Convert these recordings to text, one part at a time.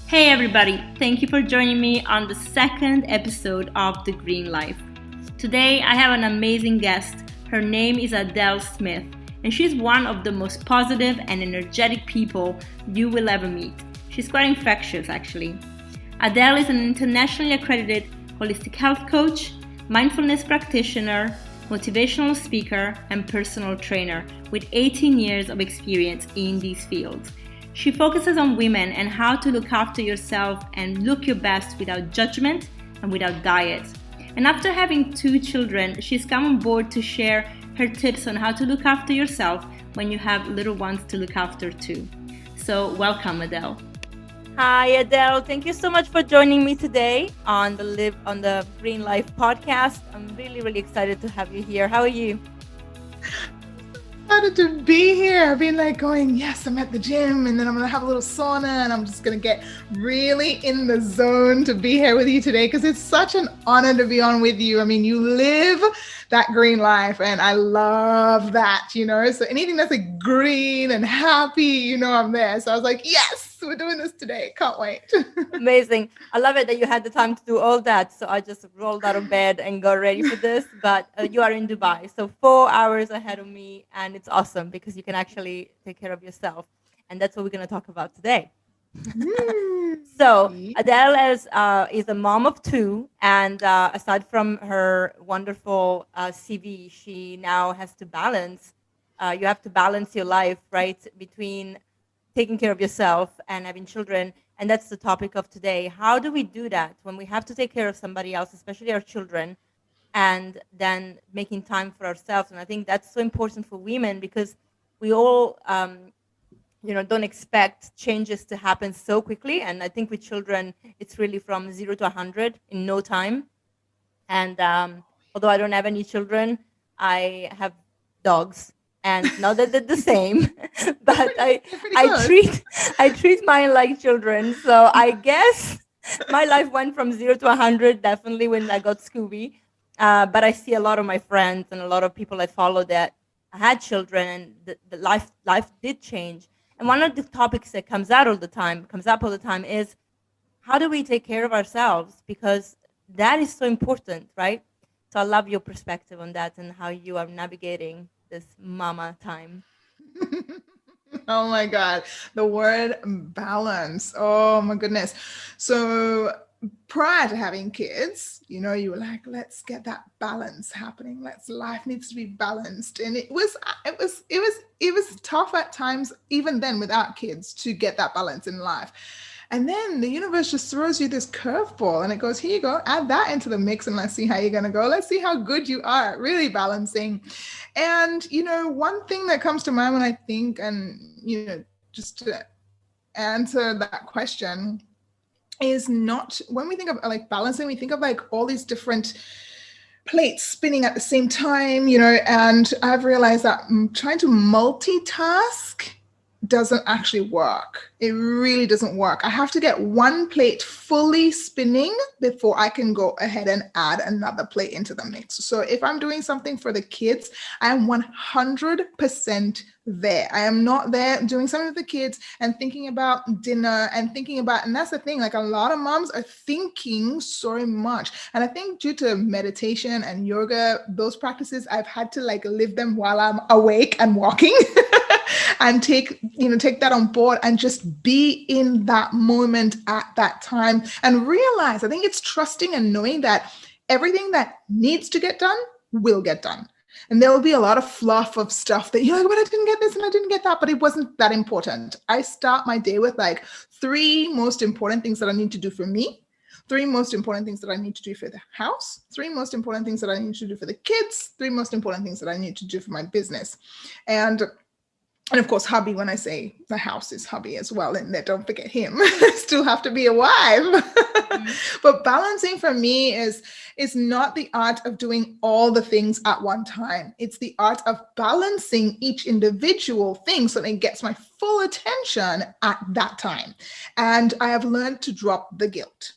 Hey everybody, thank you for joining me on the second episode of The Green Life. Today I have an amazing guest. Her name is Adele Smith, and she's one of the most positive and energetic people you will ever meet. She's quite infectious actually. Adele is an internationally accredited holistic health coach, mindfulness practitioner, motivational speaker, and personal trainer with 18 years of experience in these fields. She focuses on women and how to look after yourself and look your best without judgment and without diet. And after having 2 children, she's come on board to share her tips on how to look after yourself when you have little ones to look after too. So welcome, Adele. Hi, Adele. Thank you so much for joining me today on the Green Life podcast. I'm really excited to have you here. How are you? Excited to be here. I've been going, yes, I'm at the gym and then I'm going to have a little sauna and I'm just going to get really in the zone to be here with you today because it's such an honor to be on with you. I mean, you live that green life and I love that, so anything that's green and happy, I'm there. So I was like, yes, we're doing this today. Can't wait. Amazing. I love it that you had the time to do all that. So I just rolled out of bed and got ready for this. But you are in Dubai, so 4 hours ahead of me. And it's awesome because you can actually take care of yourself. And that's what we're going to talk about today. So Adele is a mom of 2. And aside from her wonderful CV, she now has to balance. You have to balance your life, right, between taking care of yourself and having children. And that's the topic of today. How do we do that when we have to take care of somebody else, especially our children, and then making time for ourselves? And I think that's so important for women because we all, don't expect changes to happen so quickly. And I think with children, it's really from 0 to 100 in no time. And although I don't have any children, I have dogs. And not that they're the same, but I treat mine like children. So I guess my life went from 0 to 100 definitely when I got Scooby. But I see a lot of my friends and a lot of people I follow that had children, and the life did change. And one of the topics that comes up all the time is how do we take care of ourselves? Because that is so important, right? So I love your perspective on that and how you are navigating this mama time. Oh my God. The word balance. Oh my goodness. So prior to having kids, you were like, let's get that balance happening. Life needs to be balanced. And it was tough at times, even then without kids, to get that balance in life. And then the universe just throws you this curveball and it goes, here you go, add that into the mix and let's see how you're going to go. Let's see how good you are at really balancing. And, one thing that comes to mind when I think, and, just to answer that question is not, when we think of balancing, we think of all these different plates spinning at the same time, and I've realized that trying to multitask doesn't actually work. It really doesn't work. I have to get one plate fully spinning before I can go ahead and add another plate into the mix. So if I'm doing something for the kids, I am 100% there. I am not there doing something with the kids and thinking about dinner and that's the thing, a lot of moms are thinking so much. And I think due to meditation and yoga, those practices, I've had to live them while I'm awake and walking. And take that on board and just be in that moment at that time and realize, I think it's trusting and knowing that everything that needs to get done will get done. And there will be a lot of fluff of stuff that you're like, but I didn't get this and I didn't get that, but it wasn't that important. I start my day with 3 most important things that I need to do for me, 3 most important things that I need to do for the house, 3 most important things that I need to do for the kids, 3 most important things that I need to do for my business. And of course, hubby, when I say the house is hubby as well, and don't forget him, still have to be a wife. Mm-hmm. But balancing for me is not the art of doing all the things at one time. It's the art of balancing each individual thing so that it gets my full attention at that time. And I have learned to drop the guilt.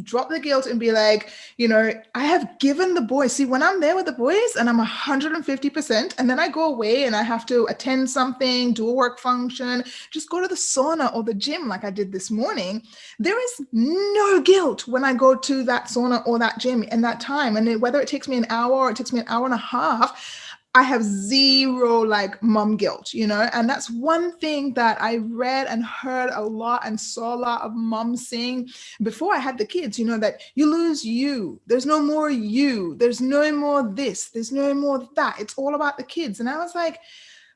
drop the guilt and be like, I have given the boys. See, when I'm there with the boys and I'm 150%, and then I go away and I have to attend something, do a work function, just go to the sauna or the gym like I did this morning, there is no guilt when I go to that sauna or that gym in that time. And whether it takes me an hour or it takes me an hour and a half, I have zero like mom guilt, and that's one thing that I read and heard a lot and saw a lot of moms saying before I had the kids, that you lose you. There's no more you. There's no more this. There's no more that. It's all about the kids. And I was like,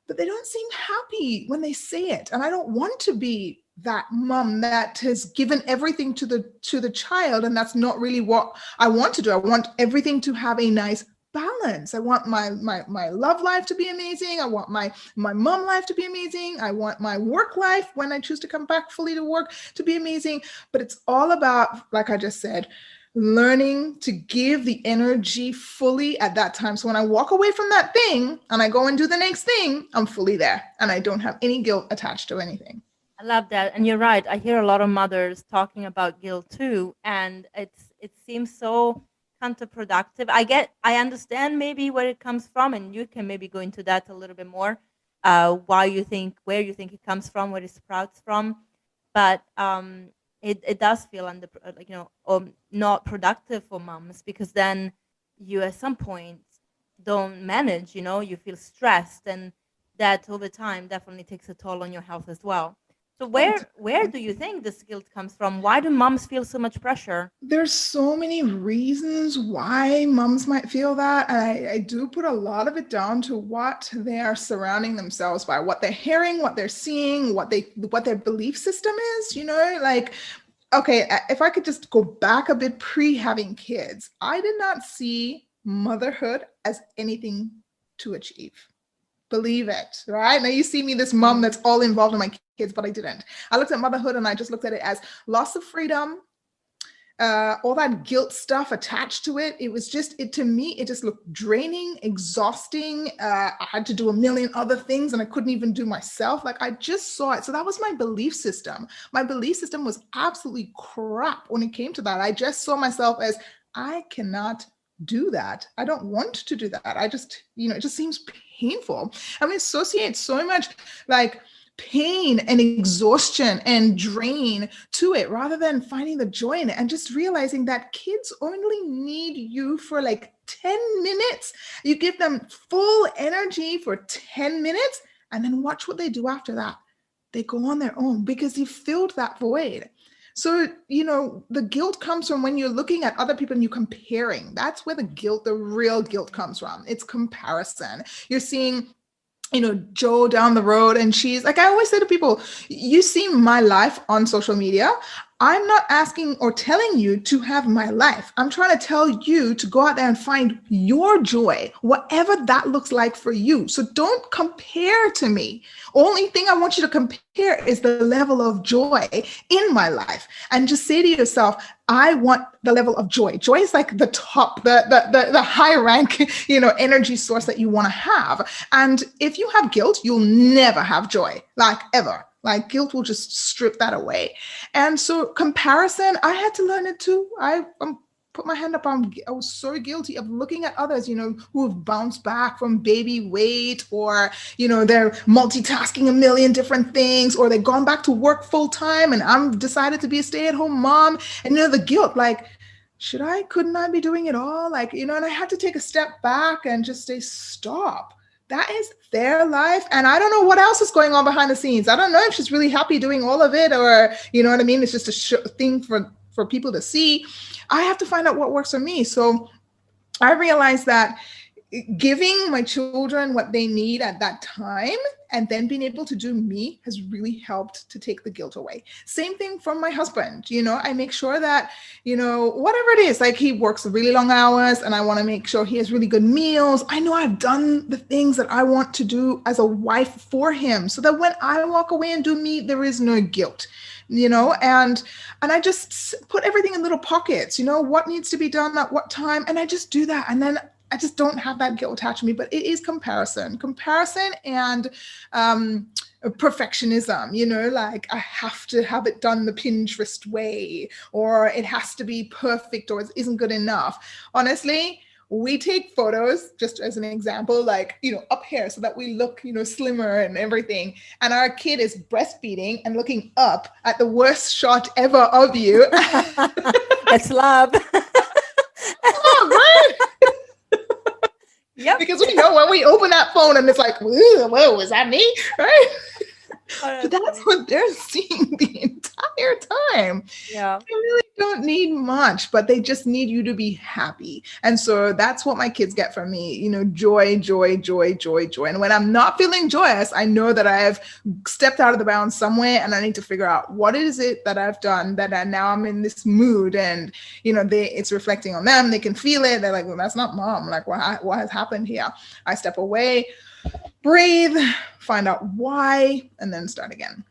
but they don't seem happy when they say it. And I don't want to be that mom that has given everything to the child. And that's not really what I want to do. I want everything to have a nice balance. I want my love life to be amazing. I want my mom life to be amazing. I want my work life, when I choose to come back fully to work, to be amazing. But it's all about, like I just said, learning to give the energy fully at that time. So when I walk away from that thing and I go and do the next thing, I'm fully there and I don't have any guilt attached to anything. I love that. And you're right. I hear a lot of mothers talking about guilt too. And it seems so counterproductive. I understand maybe where it comes from, and you can maybe go into that a little bit more, where you think it comes from, where it sprouts from. But it does feel not productive for moms, because then you at some point don't manage, you feel stressed, and that over time definitely takes a toll on your health as well. So where do you think this guilt comes from? Why do moms feel so much pressure? There's so many reasons why moms might feel that. And I do put a lot of it down to what they are surrounding themselves by, what they're hearing, what they're seeing, what their belief system is, like, okay, if I could just go back a bit pre-having kids, I did not see motherhood as anything to achieve. Believe it, right? Now you see me, this mom that's all involved in my kids, but I didn't. I looked at motherhood and I just looked at it as loss of freedom, all that guilt stuff attached to it. It was just, to me, it just looked draining, exhausting. I had to do a million other things and I couldn't even do myself. Like, I just saw it. So that was my belief system. My belief system was absolutely crap when it came to that. I just saw myself as, I cannot do that. I don't want to do that. I just, it just seems painful. And we associate so much like pain and exhaustion and drain to it, rather than finding the joy in it and just realizing that kids only need you for like 10 minutes. You give them full energy for 10 minutes and then watch what they do after that. They go on their own because you filled that void. So, the guilt comes from when you're looking at other people and you're comparing. That's where the real guilt comes from. It's comparison. You're seeing, Joe down the road, and she's like, I always say to people, you see my life on social media. I'm not asking or telling you to have my life. I'm trying to tell you to go out there and find your joy, whatever that looks like for you. So don't compare to me. Only thing I want you to compare is the level of joy in my life. And just say to yourself, I want the level of joy. Joy is like the top, the high rank, energy source that you want to have. And if you have guilt, you'll never have joy, like ever. Like, guilt will just strip that away. And so comparison, I had to learn it too. I put my hand up. I was so guilty of looking at others, who have bounced back from baby weight, or, they're multitasking a million different things, or they've gone back to work full time and I'm decided to be a stay-at-home mom. And, the guilt, like, couldn't I be doing it all? Like, and I had to take a step back and just say, stop. That is their life. And I don't know what else is going on behind the scenes. I don't know if she's really happy doing all of it, or, you know what I mean? It's just a thing for people to see. I have to find out what works for me. So I realized that giving my children what they need at that time and then being able to do me has really helped to take the guilt away. Same thing from my husband. I make sure that, whatever it is, like, he works really long hours and I want to make sure he has really good meals. I know I've done the things that I want to do as a wife for him, so that when I walk away and do me, there is no guilt. And I just put everything in little pockets, what needs to be done at what time. And I just do that. And then I just don't have that guilt attached to me. But it is comparison and perfectionism, like I have to have it done the Pinterest way, or it has to be perfect, or it isn't good enough. Honestly, we take photos, just as an example, like, up here so that we look, slimmer and everything. And our kid is breastfeeding and looking up at the worst shot ever of you. That's love. Oh, great. Yep. Because we know when we open that phone and it's like, whoa, is that me? Right? Oh, But that's that's funny. what they're seeing the entire time. Yeah. They really don't need much, but they just need you to be happy. And so that's what my kids get from me, joy, joy, joy, joy, joy. And when I'm not feeling joyous, I know that I have stepped out of the bounds somewhere, and I need to figure out what is it that I've done that now I'm in this mood, and it's reflecting on them. They can feel it. They're like, well, that's not mom. Like, what has happened here? I step away, breathe, find out why, and then start again.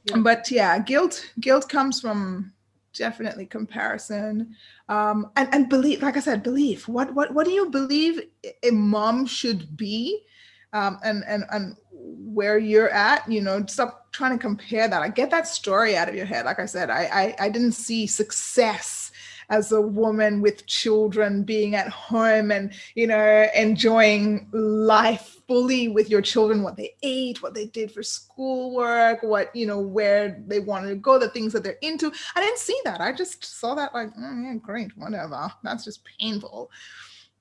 Yeah. But yeah, guilt comes from definitely comparison, and belief. Like I said, belief. What do you believe a mom should be, and where you're at? Stop trying to compare that. I get that story out of your head. Like I said, I didn't see success as a woman with children being at home and enjoying life fully with your children, what they ate, what they did for schoolwork, what where they wanted to go, the things that they're into. I didn't see that. I just saw that like, yeah, great, whatever. That's just painful.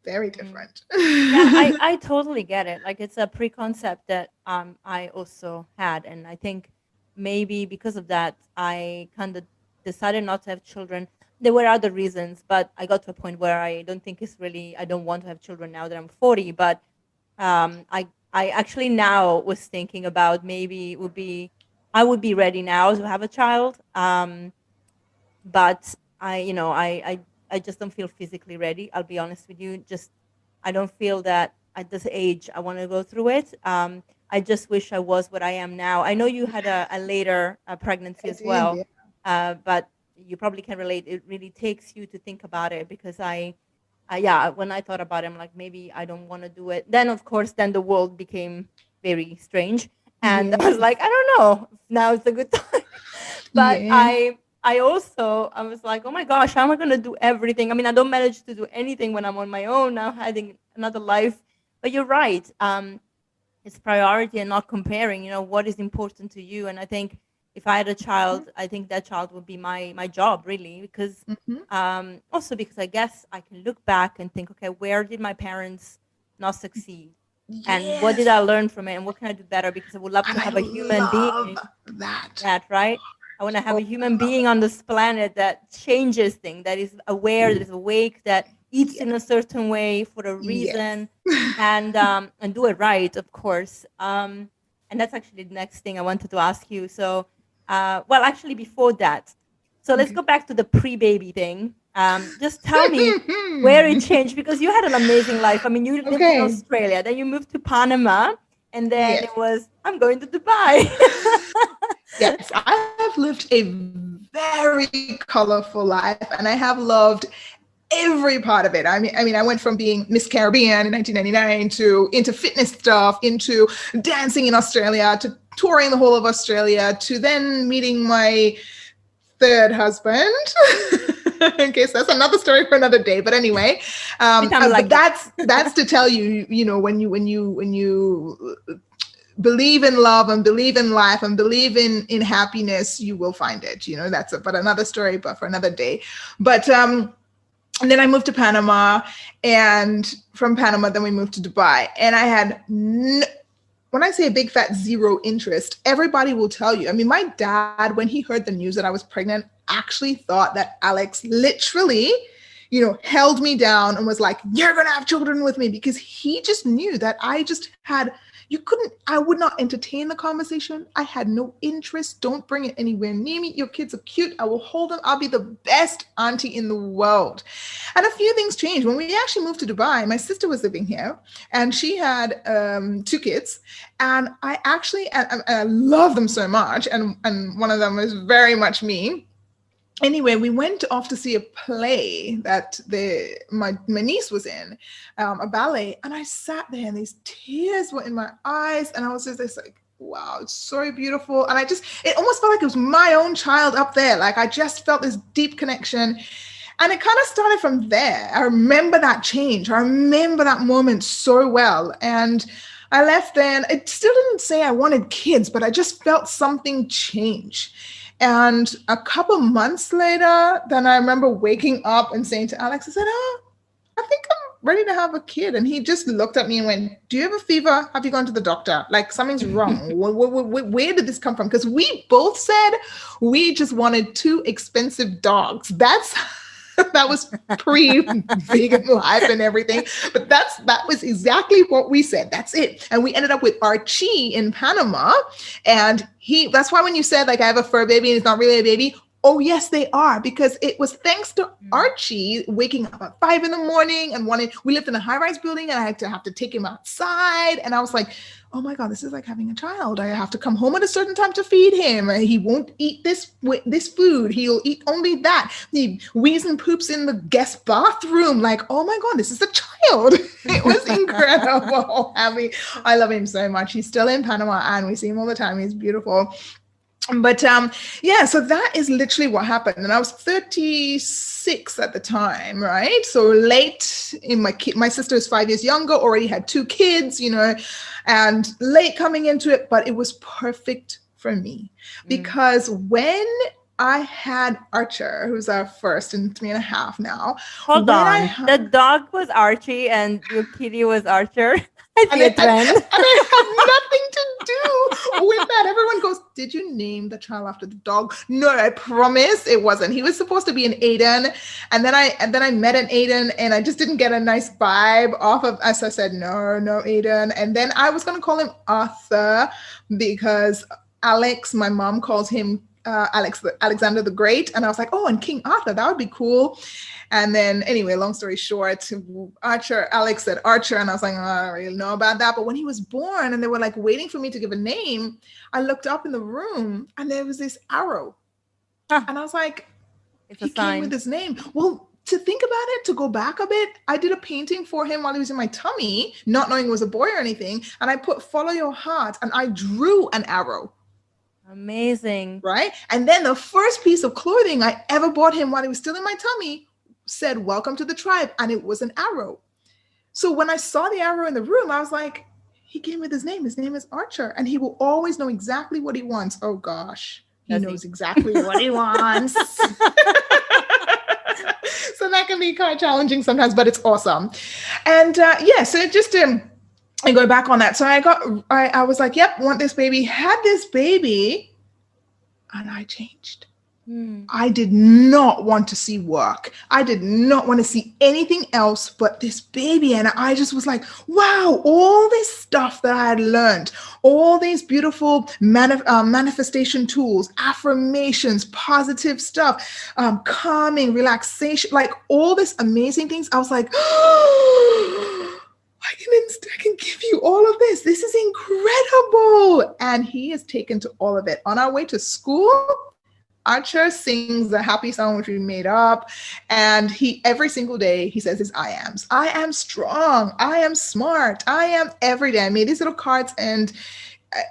Very different. Yeah, I totally get it. Like, it's a preconcept that I also had, and I think maybe because of that I kind of decided not to have children. There were other reasons, but I got to a point where I don't think it's really, I don't want to have children now that I'm 40. But I actually now was thinking about maybe I would be ready now to have a child. But I just don't feel physically ready. I'll be honest with you. Just, I don't feel that at this age I want to go through it. I just wish I was what I am now. I know you had a later pregnancy I as did, well, yeah. but you probably can relate. It really takes you to think about it, because yeah, when I thought about it, I'm like, maybe I don't want to do it. Then, of course, then the world became very strange, and I was Yes. like, I don't know. Now it's a good time. But Yeah. I was like, oh my gosh, how am I going to do everything? I mean, I don't manage to do anything when I'm on my own now, having another life. But you're right. It's priority and not comparing. What is important to you. And I think if I had a child, I think that child would be my job, really, because Mm-hmm. also because I guess I can look back and think, okay, where did my parents not succeed? And what did Yes. I learn from it? And what can I do better? Because I would love to And I have a human love being that. that, right? I want to have Oh, a human being on this planet that changes things, that is aware, that is awake, that eats yeah. in a certain way for a Yes. reason, and do it right, of course. And that's actually the next thing I wanted to ask you. So, well, actually, before that, so let's Okay. go back to the pre-baby thing. Just tell me where it changed, because you had an amazing life. I mean, you lived in Okay. Australia, then you moved to Panama, and then Yes. it was, I'm going to Dubai. Yes. I have lived a very colorful life, and I have loved every part of it. I mean, I went from being Miss Caribbean in 1999 to into fitness stuff, into dancing in Australia, to touring the whole of Australia, to then meeting my third husband. Okay, so that's another story for another day. But anyway, Every time but like that. that's to tell you, when you believe in love and believe in life and believe in happiness, you will find it. That's but another story, but for another day. But and then I moved to Panama, and from Panama, then we moved to Dubai, and I had when I say a big fat zero interest, everybody will tell you. I mean, my dad, when he heard the news that I was pregnant, actually thought that Alex literally, held me down and was like, "You're going to have children with me," because he just knew that I just had, I would not entertain the conversation. I had no interest. Don't bring it anywhere near me. Your kids are cute. I will hold them. I'll be the best auntie in the world. And a few things changed. When we actually moved to Dubai, my sister was living here, and she had 2 kids. And I actually, and I love them so much. And one of them was very much me. Anyway, we went off to see a play that my niece was in, a ballet, and I sat there and these tears were in my eyes, and I was just like, wow, it's so beautiful. And it almost felt like it was my own child up there. Like I just felt this deep connection. And it kind of started from there. I remember that change. I remember that moment so well. And I left there, and it still didn't say I wanted kids, but I just felt something change. And a couple months later, then I remember waking up and saying to Alex, I said, oh, I think I'm ready to have a kid. And he just looked at me and went, do you have a fever? Have you gone to the doctor? Like something's wrong. Where did this come from? Because we both said we just wanted 2 expensive dogs. That was pre-vegan life and everything. But that was exactly what we said. That's it. And we ended up with Archie in Panama. And that's why when you said, like, I have a fur baby and it's not really a baby, oh, yes, they are, because it was thanks to Archie waking up at 5 a.m. and we lived in a high-rise building, and I had to have to take him outside. And I was like, oh my God, this is like having a child. I have to come home at a certain time to feed him. He won't eat this food. He'll eat only that. He wheezes and poops in the guest bathroom. Like, oh my God, this is a child. It was incredible. I love him so much. He's still in Panama, and we see him all the time. He's beautiful. But so that is literally what happened. And I was 36 at the time, right? So late in my sister is 5 years younger, already had 2 kids, and late coming into it, but it was perfect for me because when I had Archer, who's our first in 3.5 now. Hold on. The dog was Archie and your kitty was Archer. I see a trend. And I had nothing to do with that. Everyone goes, did you name the child after the dog? No, I promise it wasn't. He was supposed to be an Aiden. And then I met an Aiden, and I just didn't get a nice vibe off of us. I said, no, Aiden. And then I was going to call him Arthur because Alex, my mom calls him Alexander the Great. And I was like, oh, and King Arthur, that would be cool. And then anyway, long story short, Alex said Archer. And I was like, oh, I don't really know about that. But when he was born and they were like waiting for me to give a name, I looked up in the room and there was this arrow. And I was like, he came with his name. Well, to think about it, to go back a bit, I did a painting for him while he was in my tummy, not knowing it was a boy or anything. And I put follow your heart and I drew an arrow. Amazing. Right? And then the first piece of clothing I ever bought him while he was still in my tummy said, welcome to the tribe. And it was an arrow. So when I saw the arrow in the room, I was like, he came with his name. His name is Archer. And he will always know exactly what he wants. Oh gosh. He knows exactly what he wants. So that can be quite challenging sometimes, but it's awesome. And so just I go back on that. So I was like, yep, want this baby, had this baby, and I changed. I did not want to see work. I did not want to see anything else but this baby. And I just was like, wow, all this stuff that I had learned, all these beautiful manifestation tools, affirmations, positive stuff, calming, relaxation, like all this amazing things. I was like, I can give you all of this. This is incredible. And he is taken to all of it. On our way to school, Archer sings the happy song, which we made up. And every single day, he says his I ams. I am strong. I am smart. I am every day. I made these little cards and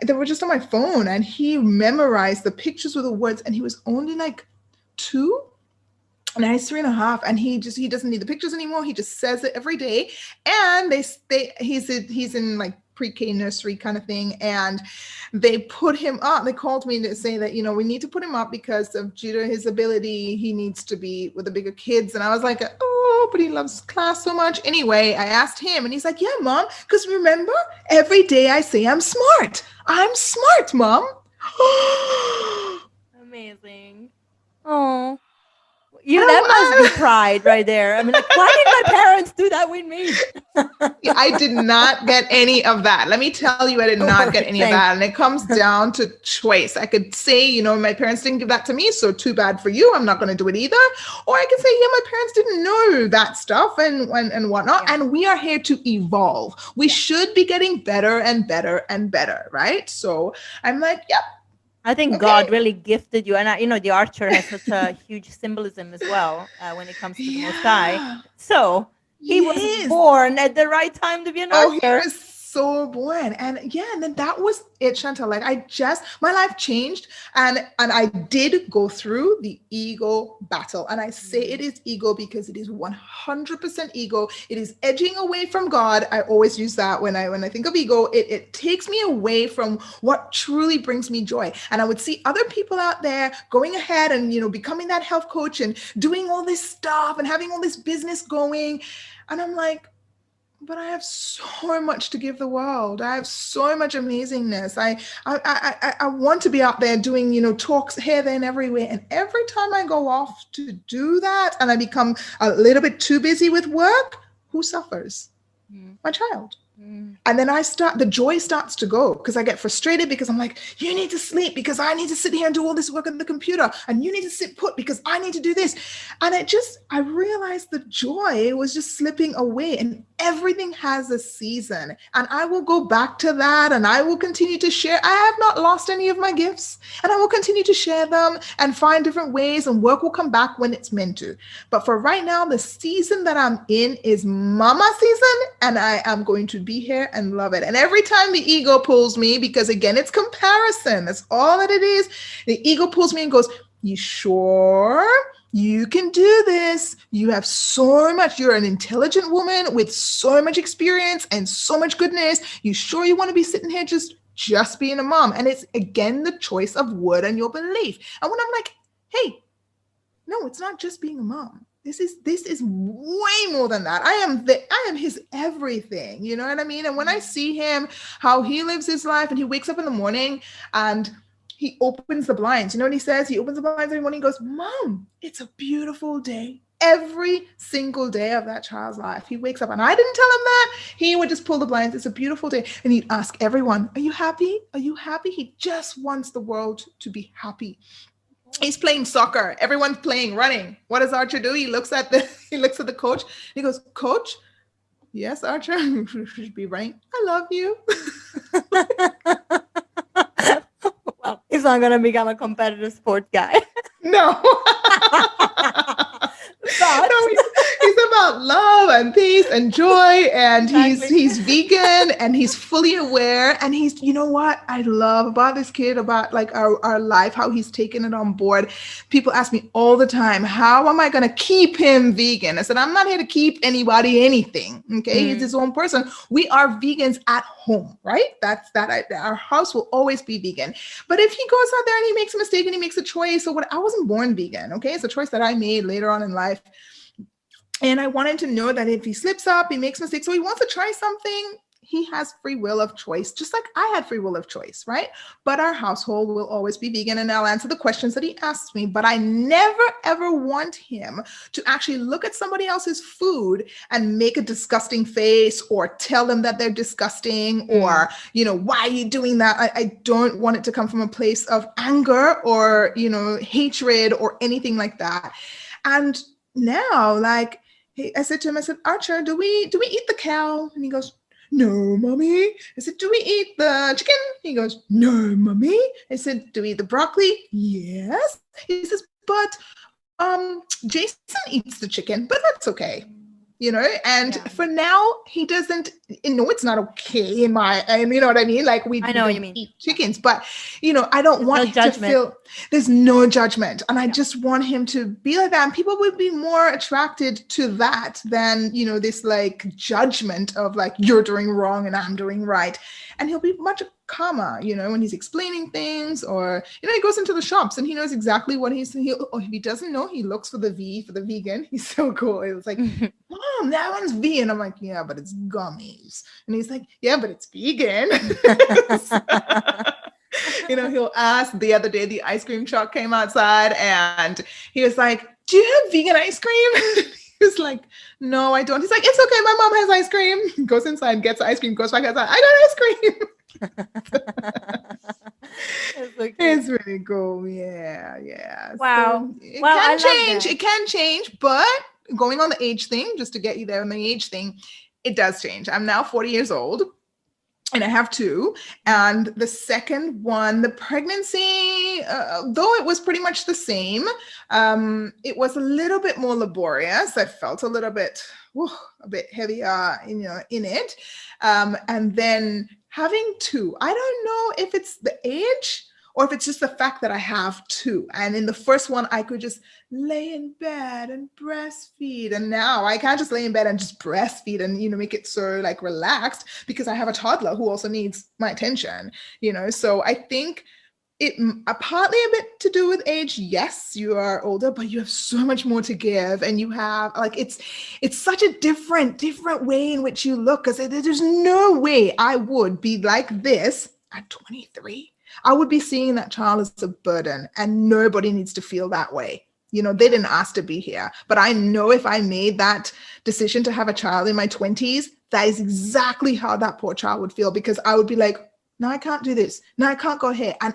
they were just on my phone. And he memorized the pictures with the words. And he was only like 2. And he's 3.5, and he doesn't need the pictures anymore. He just says it every day. And he's in like pre-K nursery kind of thing. And they put him up. They called me to say that, we need to put him up because due to his ability, he needs to be with the bigger kids. And I was like, oh, but he loves class so much. Anyway, I asked him and he's like, yeah, Mom, because remember, every day I say I'm smart. I'm smart, Mom. Amazing. Oh. That must be pride right there. I mean, like, why did my parents do that with me? I did not get any of that. Let me tell you, I did not get any of that. And it comes down to choice. I could say, my parents didn't give that to me, so too bad for you. I'm not going to do it either. Or I could say, yeah, my parents didn't know that stuff and whatnot. Yeah. And we are here to evolve. We should be getting better and better and better, right? So I'm like, yep. I think God really gifted you. And, the Archer has such a huge symbolism as well when it comes to the Most High. So he was born at the right time to be an Archer. He was so born. And yeah, and then that was it, Chantal. Like my life changed, and I did go through the ego battle. And I say it is ego because it is 100% ego. It is edging away from God. I always use that when I think of ego. It takes me away from what truly brings me joy. And I would see other people out there going ahead and, becoming that health coach and doing all this stuff and having all this business going. And I'm like, but I have so much to give the world. I have so much amazingness. I want to be out there doing, talks here, there, and everywhere. And every time I go off to do that and I become a little bit too busy with work, who suffers? My child. And then the joy starts to go because I get frustrated because I'm like, you need to sleep because I need to sit here and do all this work on the computer. And you need to sit put because I need to do this. And I realized the joy was just slipping away, and everything has a season. And I will go back to that, and I will continue to share. I have not lost any of my gifts, and I will continue to share them and find different ways, and work will come back when it's meant to. But for right now, the season that I'm in is mama season, and I am going to be here and love it. And every time the ego pulls me, because again, it's comparison. That's all that it is. The ego pulls me and goes, you sure? You can do this. You have so much. You're an intelligent woman with so much experience and so much goodness. You sure you want to be sitting here just being a mom? And it's again the choice of word and your belief. And when I'm like, hey, no, it's not just being a mom. This is way more than that. I am his everything. You know what I mean? And when I see him, how he lives his life, and he wakes up in the morning and he opens the blinds. You know what he says? He opens the blinds every morning. He goes, Mom, it's a beautiful day. Every single day of that child's life, he wakes up, and I didn't tell him that. He would just pull the blinds. It's a beautiful day. And he'd ask everyone, are you happy? Are you happy? He just wants the world to be happy. He's playing soccer. Everyone's playing, running. What does Archer do? He looks at the coach. He goes, Coach, yes, Archer, you should be running. I love you. Well, he's not going to become a competitive sport guy. No. But no, he's about love and peace and joy, and Exactly. he's vegan, and he's fully aware, and he's, you know what I love about this kid, about like our life, how he's taken it on board. People ask me all the time, how am I going to keep him vegan? I said, I'm not here to keep anybody anything. Okay. He's his own person. We are vegans at home, right? Our house will always be vegan. But if he goes out there and he makes a mistake and he makes a choice, or what, I wasn't born vegan. Okay. It's a choice that I made later on in life. And I want him to know that if he slips up, he makes mistakes, so he wants to try something, he has free will of choice, just like I had free will of choice, right? But our household will always be vegan, and I'll answer the questions that he asks me. But I never, ever want him to actually look at somebody else's food and make a disgusting face, or tell them that they're disgusting, or, why are you doing that? I don't want it to come from a place of anger or, hatred or anything like that. And now, like, I said to him, Archer, do we eat the cow? And he goes, no, mommy. I said, do we eat the chicken? He goes, no, mommy. I said, do we eat the broccoli? Yes. He says, but Jason eats the chicken, but that's okay. And for now, he doesn't, it's not okay in my, and you know what I mean? Like, we don't eat chickens, but, I don't want him to feel, there's no judgment. And I just want him to be like that. And people would be more attracted to that than, this like judgment of like, you're doing wrong and I'm doing right. And he'll be much calmer, when he's explaining things, or, he goes into the shops and he knows exactly what if he doesn't know, he looks for the V for the vegan. He's so cool. It was like, Mom, that one's vegan. I'm like, yeah, but it's gummies. And he's like, yeah, but it's vegan. He'll ask. The other day, the ice cream truck came outside and he was like, do you have vegan ice cream? He was like, no, I don't. He's like, it's okay, my mom has ice cream. Goes inside, gets ice cream, goes back outside, I got ice cream. It's really cool. Yeah. Wow. So it can change, but going on the age thing, just to get you there on the age thing, it does change. I'm now 40 years old. and I have two. And the second one, the pregnancy, though it was pretty much the same, it was a little bit more laborious. I felt a little bit, a bit heavier, in it. And then having two, I don't know if it's the age or if it's just the fact that I have two. And in the first one, I could just lay in bed and breastfeed. And now I can't just lay in bed and just breastfeed and, make it so like relaxed, because I have a toddler who also needs my attention, So I think it partly a bit to do with age. Yes, you are older, but you have so much more to give, and you have like it's such a different way in which you look, because there's no way I would be like this at 23. I would be seeing that child as a burden, and nobody needs to feel that way. They didn't ask to be here, but I know if I made that decision to have a child in my 20s, that is exactly how that poor child would feel, because I would be like, no, I can't do this. No, I can't go here. And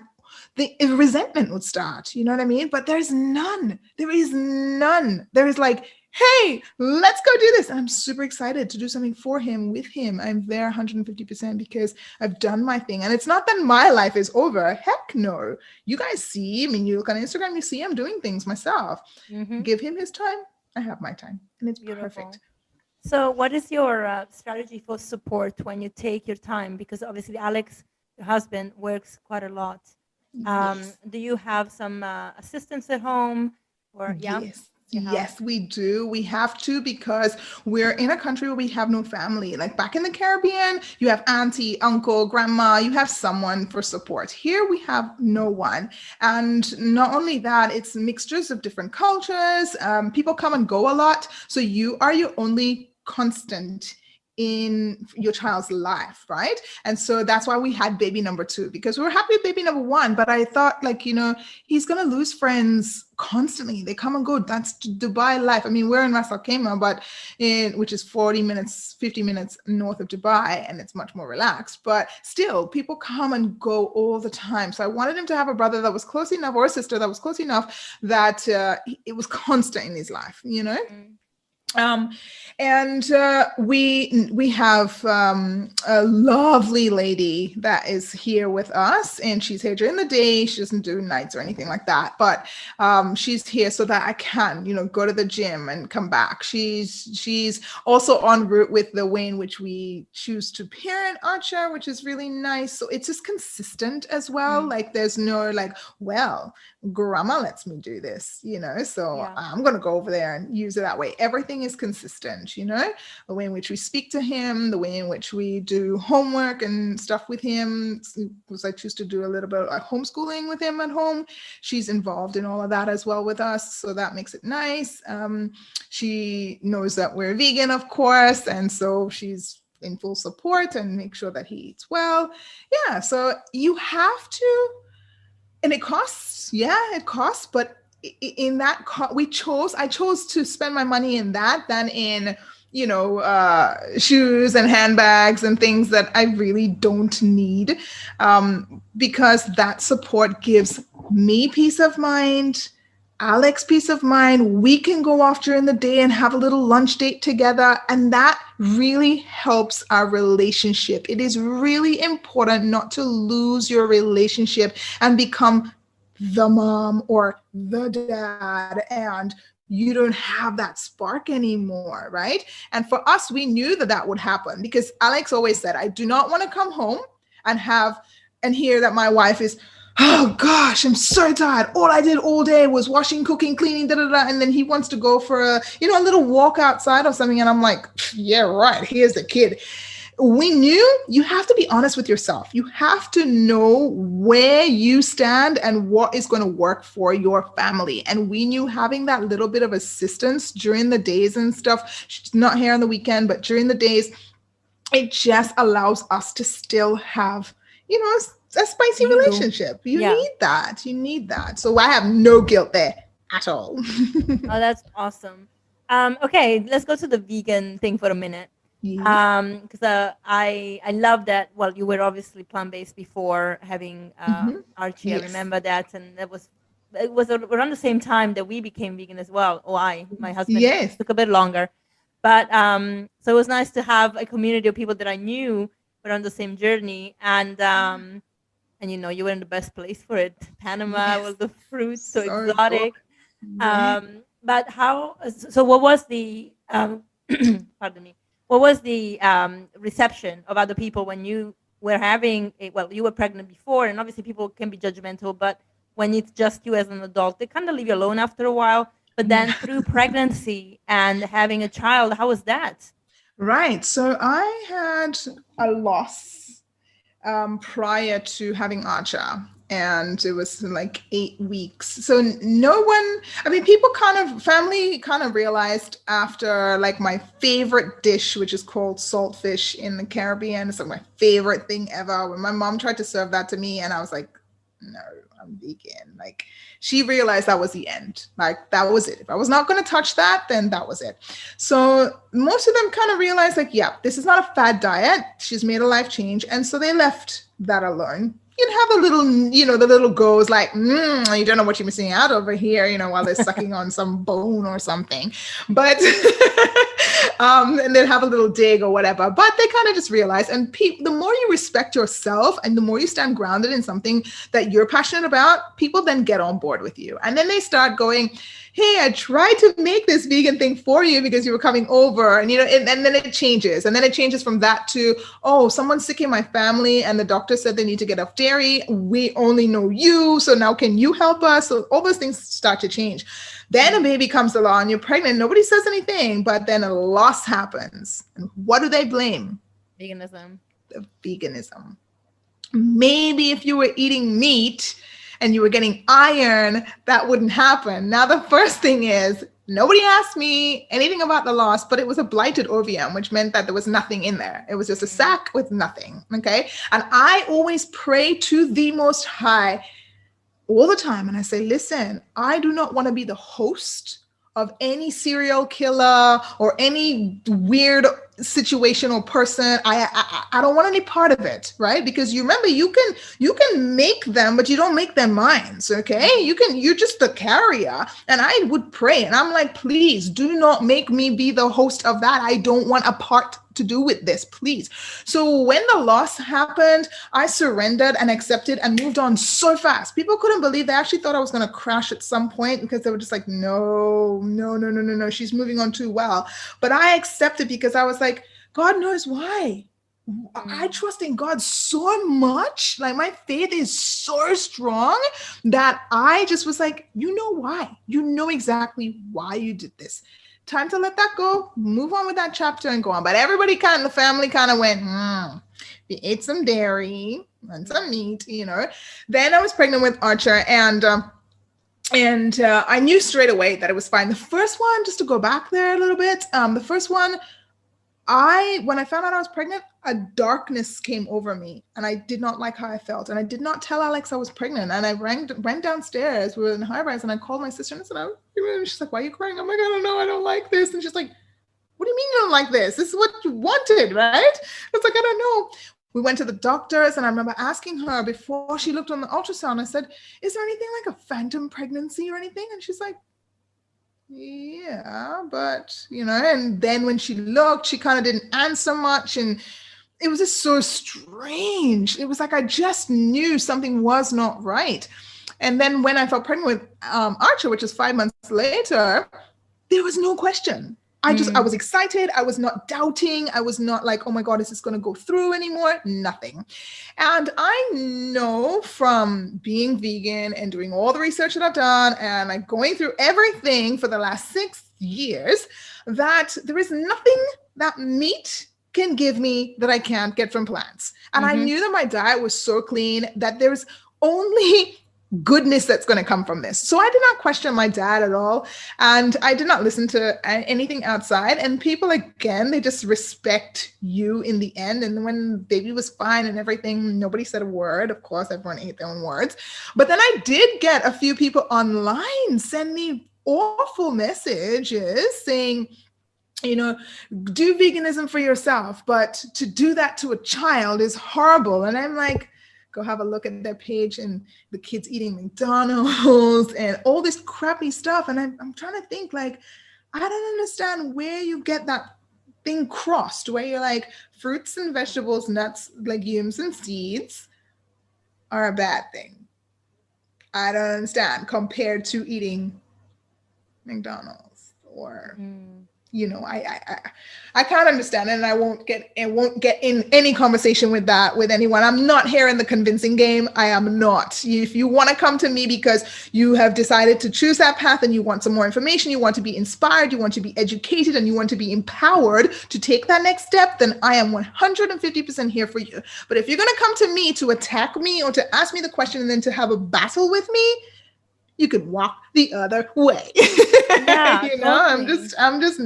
the resentment would start, you know what I mean? But there's none. There is none. There is like, hey, let's go do this. And I'm super excited to do something for him, with him. I'm there 150% because I've done my thing. And it's not that my life is over. Heck no. You guys see, you look on Instagram, you see I'm doing things myself. Mm-hmm. Give him his time. I have my time. And it's Beautiful. perfect. So what is your strategy for support when you take your time? Because obviously Alex, your husband, works quite a lot. Yes. Do you have some assistants at home? Or Yes. Yes, we do. We have to, because we're in a country where we have no family. Like back in the Caribbean, you have auntie, uncle, grandma, you have someone for support. Here we have no one. And not only that, it's mixtures of different cultures. People come and go a lot. So you are your only constant in your child's life, right? And so that's why we had baby number two, because we were happy with baby number one. But I thought, like, he's gonna lose friends constantly. They come and go. That's Dubai life. We're in Ras Al Khaimah, but which is 50 minutes north of Dubai, and it's much more relaxed. But still, people come and go all the time. So I wanted him to have a brother that was close enough, or a sister that was close enough, that it was constant in his life, And we have a lovely lady that is here with us, and she's here during the day. She doesn't do nights or anything like that, but she's here so that I can, go to the gym and come back. She's also en route with the way in which we choose to parent Archer, which is really nice. So it's just consistent as well. Like there's no like, well, grandma lets me do this, so I'm going to go over there and use it that way. Everything is consistent, the way in which we speak to him, the way in which we do homework and stuff with him, because I choose to do a little bit of homeschooling with him at home. She's involved in all of that as well with us, so that makes it nice. She knows that we're vegan, of course, and so she's in full support and make sure that he eats well. So you have to. And it costs, it costs, but in that, I chose to spend my money in that than in, shoes and handbags and things that I really don't need, because that support gives me peace of mind, Alex peace of mind. We can go off during the day and have a little lunch date together, and that really helps our relationship. It is really important not to lose your relationship and become the mom or the dad, and you don't have that spark anymore, right? And for us, we knew that would happen, because Alex always said, I do not want to come home and hear that my wife is, oh gosh, I'm so tired. All I did all day was washing, cooking, cleaning, and then he wants to go for a little walk outside or something. And I'm like, yeah, right. Here's the kid. We knew you have to be honest with yourself. You have to know where you stand and what is going to work for your family. And we knew having that little bit of assistance during the days and stuff, she's not here on the weekend, but during the days, it just allows us to still have, a spicy relationship. You need that. So I have no guilt there at all. Oh, that's awesome. Okay, let's go to the vegan thing for a minute. Because I love that. Well, you were obviously plant-based before having Archie. Yes. I remember that, and it was around the same time that we became vegan as well. My husband took a bit longer, but so it was nice to have a community of people that I knew, we're on the same journey, and you were in the best place for it. Panama, Yes. all the fruits so So good. exotic. Yeah. But how? So what was the pardon me? What was the reception of other people when you were having well, you were pregnant before, and obviously people can be judgmental, but when it's just you as an adult, they kind of leave you alone after a while. But then Yeah. through pregnancy and having a child, how was that? Right. So I had a loss prior to having Archer. And it was like 8 weeks. So no one, I mean, family kind of realized after like my favorite dish, which is called saltfish in the Caribbean. It's like my favorite thing ever. When my mom tried to serve that to me, and I was like, no, I'm vegan. Like, she realized that was the end. Like, that was it. If I was not going to touch that, then that was it. So most of them kind of realized, like, yeah, this is not a fad diet. She's made a life change. And so they left that alone. You'd have a little, the little goes like, you don't know what you're missing out over here, while they're sucking on some bone or something. But, and they'd have a little dig or whatever. But they kind of just realize, and the more you respect yourself and the more you stand grounded in something that you're passionate about, people then get on board with you. And then they start going, hey, I tried to make this vegan thing for you because you were coming over. And, and then it changes. And then it changes from that to, oh, someone's sick in my family and the doctor said they need to get off dairy. We only know you. So now can you help us? So all those things start to change. Then a baby comes along, you're pregnant, nobody says anything, but then a loss happens. And what do they blame? Veganism. The veganism. Maybe if you were eating meat and you were getting iron, that wouldn't happen. Now, the first thing is, nobody asked me anything about the loss, but it was a blighted ovum, which meant that there was nothing in there. It was just a sac with nothing, okay? And I always pray to the Most High all the time. And I say, listen, I do not want to be the host of any serial killer or any weird situational person. I don't want any part of it, right? Because you remember, you can make them, but you don't make their minds, okay? You're just the carrier. And I would pray, and I'm like, please do not make me be the host of that. I don't want a part to do with this, please. So when the loss happened, I surrendered and accepted and moved on so fast. People couldn't believe. They actually thought I was going to crash at some point because they were just like, no, she's moving on too well. But I accepted because I was like, God knows why. I trust in God so much. Like, my faith is so strong that I just was like, you know why? You know exactly why you did this. Time to let that go, move on with that chapter and go on. But everybody the family kind of went, we ate some dairy and some meat, Then I was pregnant with Archer, and I knew straight away that it was fine. The first one, just to go back there a little bit, the first one, when I found out I was pregnant, a darkness came over me and I did not like how I felt. And I did not tell Alex I was pregnant. And I ran downstairs. We were in high rise, and I called my sister and I said, she's like, why are you crying? I'm like, I don't know. I don't like this. And she's like, what do you mean you don't like this? This is what you wanted, right? It's like, I don't know. We went to the doctors, and I remember asking her before she looked on the ultrasound, I said, is there anything like a phantom pregnancy or anything? And she's like, yeah, but, and then when she looked, she kind of didn't answer much. And it was just so strange. It was like I just knew something was not right. And then when I felt pregnant with Archer, which is 5 months later, there was no question. I was excited. I was not doubting. I was not like, oh my God, is this going to go through anymore? Nothing. And I know from being vegan and doing all the research that I've done and like going through everything for the last 6 years that there is nothing that meat can give me that I can't get from plants. And I knew that my diet was so clean that there's only goodness that's going to come from this. So I did not question my dad at all. And I did not listen to anything outside. And people, again, they just respect you in the end. And when baby was fine and everything, nobody said a word. Of course, everyone ate their own words. But then I did get a few people online send me awful messages saying, do veganism for yourself, but to do that to a child is horrible. And I'm like, go have a look at their page and the kids eating McDonald's and all this crappy stuff. And I'm trying to think, like, I don't understand where you get that thing crossed where you're like, fruits and vegetables, nuts, legumes, and seeds are a bad thing. I don't understand compared to eating McDonald's or Mm. I can't understand it, and I won't get in any conversation with that with anyone. I'm not here in the convincing game. I am not. If you want to come to me because you have decided to choose that path and you want some more information, you want to be inspired, you want to be educated, and you want to be empowered to take that next step, then I am 150% here for you. But if you're going to come to me to attack me or to ask me the question and then to have a battle with me, you could walk the other way. Yeah, I'm totally. just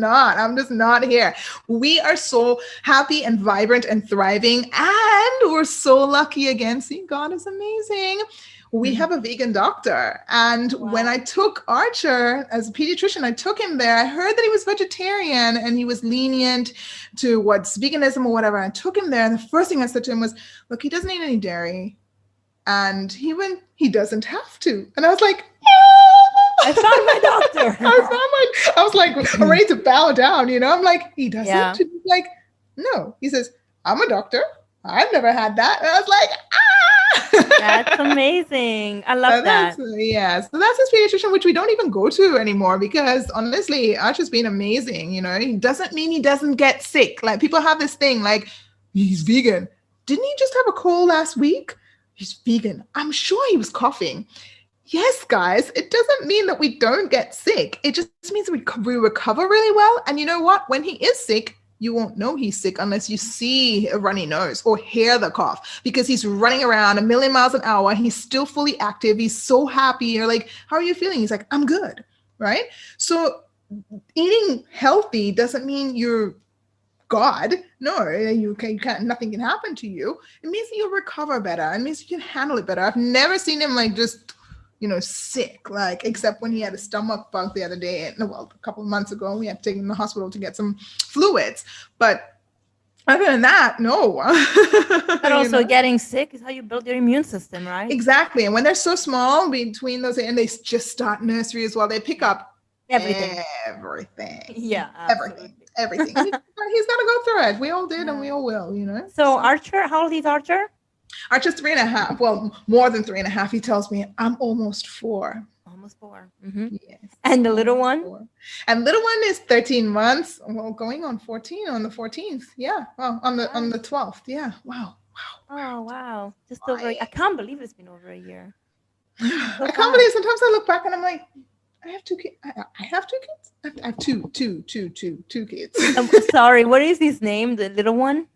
not here. We are so happy and vibrant and thriving, and we're so lucky again. See, God is amazing. We have a vegan doctor. And when I Wow. took Archer as a pediatrician, I took him there. I heard that he was vegetarian and he was lenient to what's veganism or whatever. I took him there. And the first thing I said to him was, look, he doesn't eat any dairy. And he doesn't have to. And I was like, I found my doctor. I was like, I'm ready to bow down, I'm like, he doesn't. Yeah. He's like, no. He says, I'm a doctor. I've never had that. And I was like, That's amazing. I love that. Yeah. So that's his pediatrician, which we don't even go to anymore because honestly, Archer's been amazing. He doesn't mean he doesn't get sick. Like people have this thing like, he's vegan. Didn't he just have a cold last week? He's vegan. I'm sure he was coughing. Yes, guys, it doesn't mean that we don't get sick. It just means we recover really well. And you know what? When he is sick, you won't know he's sick unless you see a runny nose or hear the cough because he's running around a million miles an hour. He's still fully active. He's so happy. You're like, how are you feeling? He's like, I'm good. Right? So eating healthy doesn't mean you're God. No, you can't, nothing can happen to you. It means that you'll recover better. It means you can handle it better. I've never seen him like just sick, like except when he had a stomach bug the other day. A couple of months ago, we had to take him to the hospital to get some fluids. But other than that, no. But also getting sick is how you build your immune system, right? Exactly. And when they're so small between those, and they just start nursery as well, they pick up Everything. Yeah, everything. He's got to go through it. We all did, and we all will, So Archer, how old is Archer? Archer's 3.5. Well, more than 3.5. He tells me I'm almost 4. Almost 4. Mm-hmm. Yes. And the little one? 4. And little one is 13 months. Well, going on 14 on the 14th. Yeah. Well, on the 12th. Yeah. Wow. Oh, wow. Just over. I can't believe it's been over a year. I can't believe. Sometimes I look back and I'm like, I have 2 kids. I have 2 kids. I have two kids. I'm sorry. What is his name? The little one?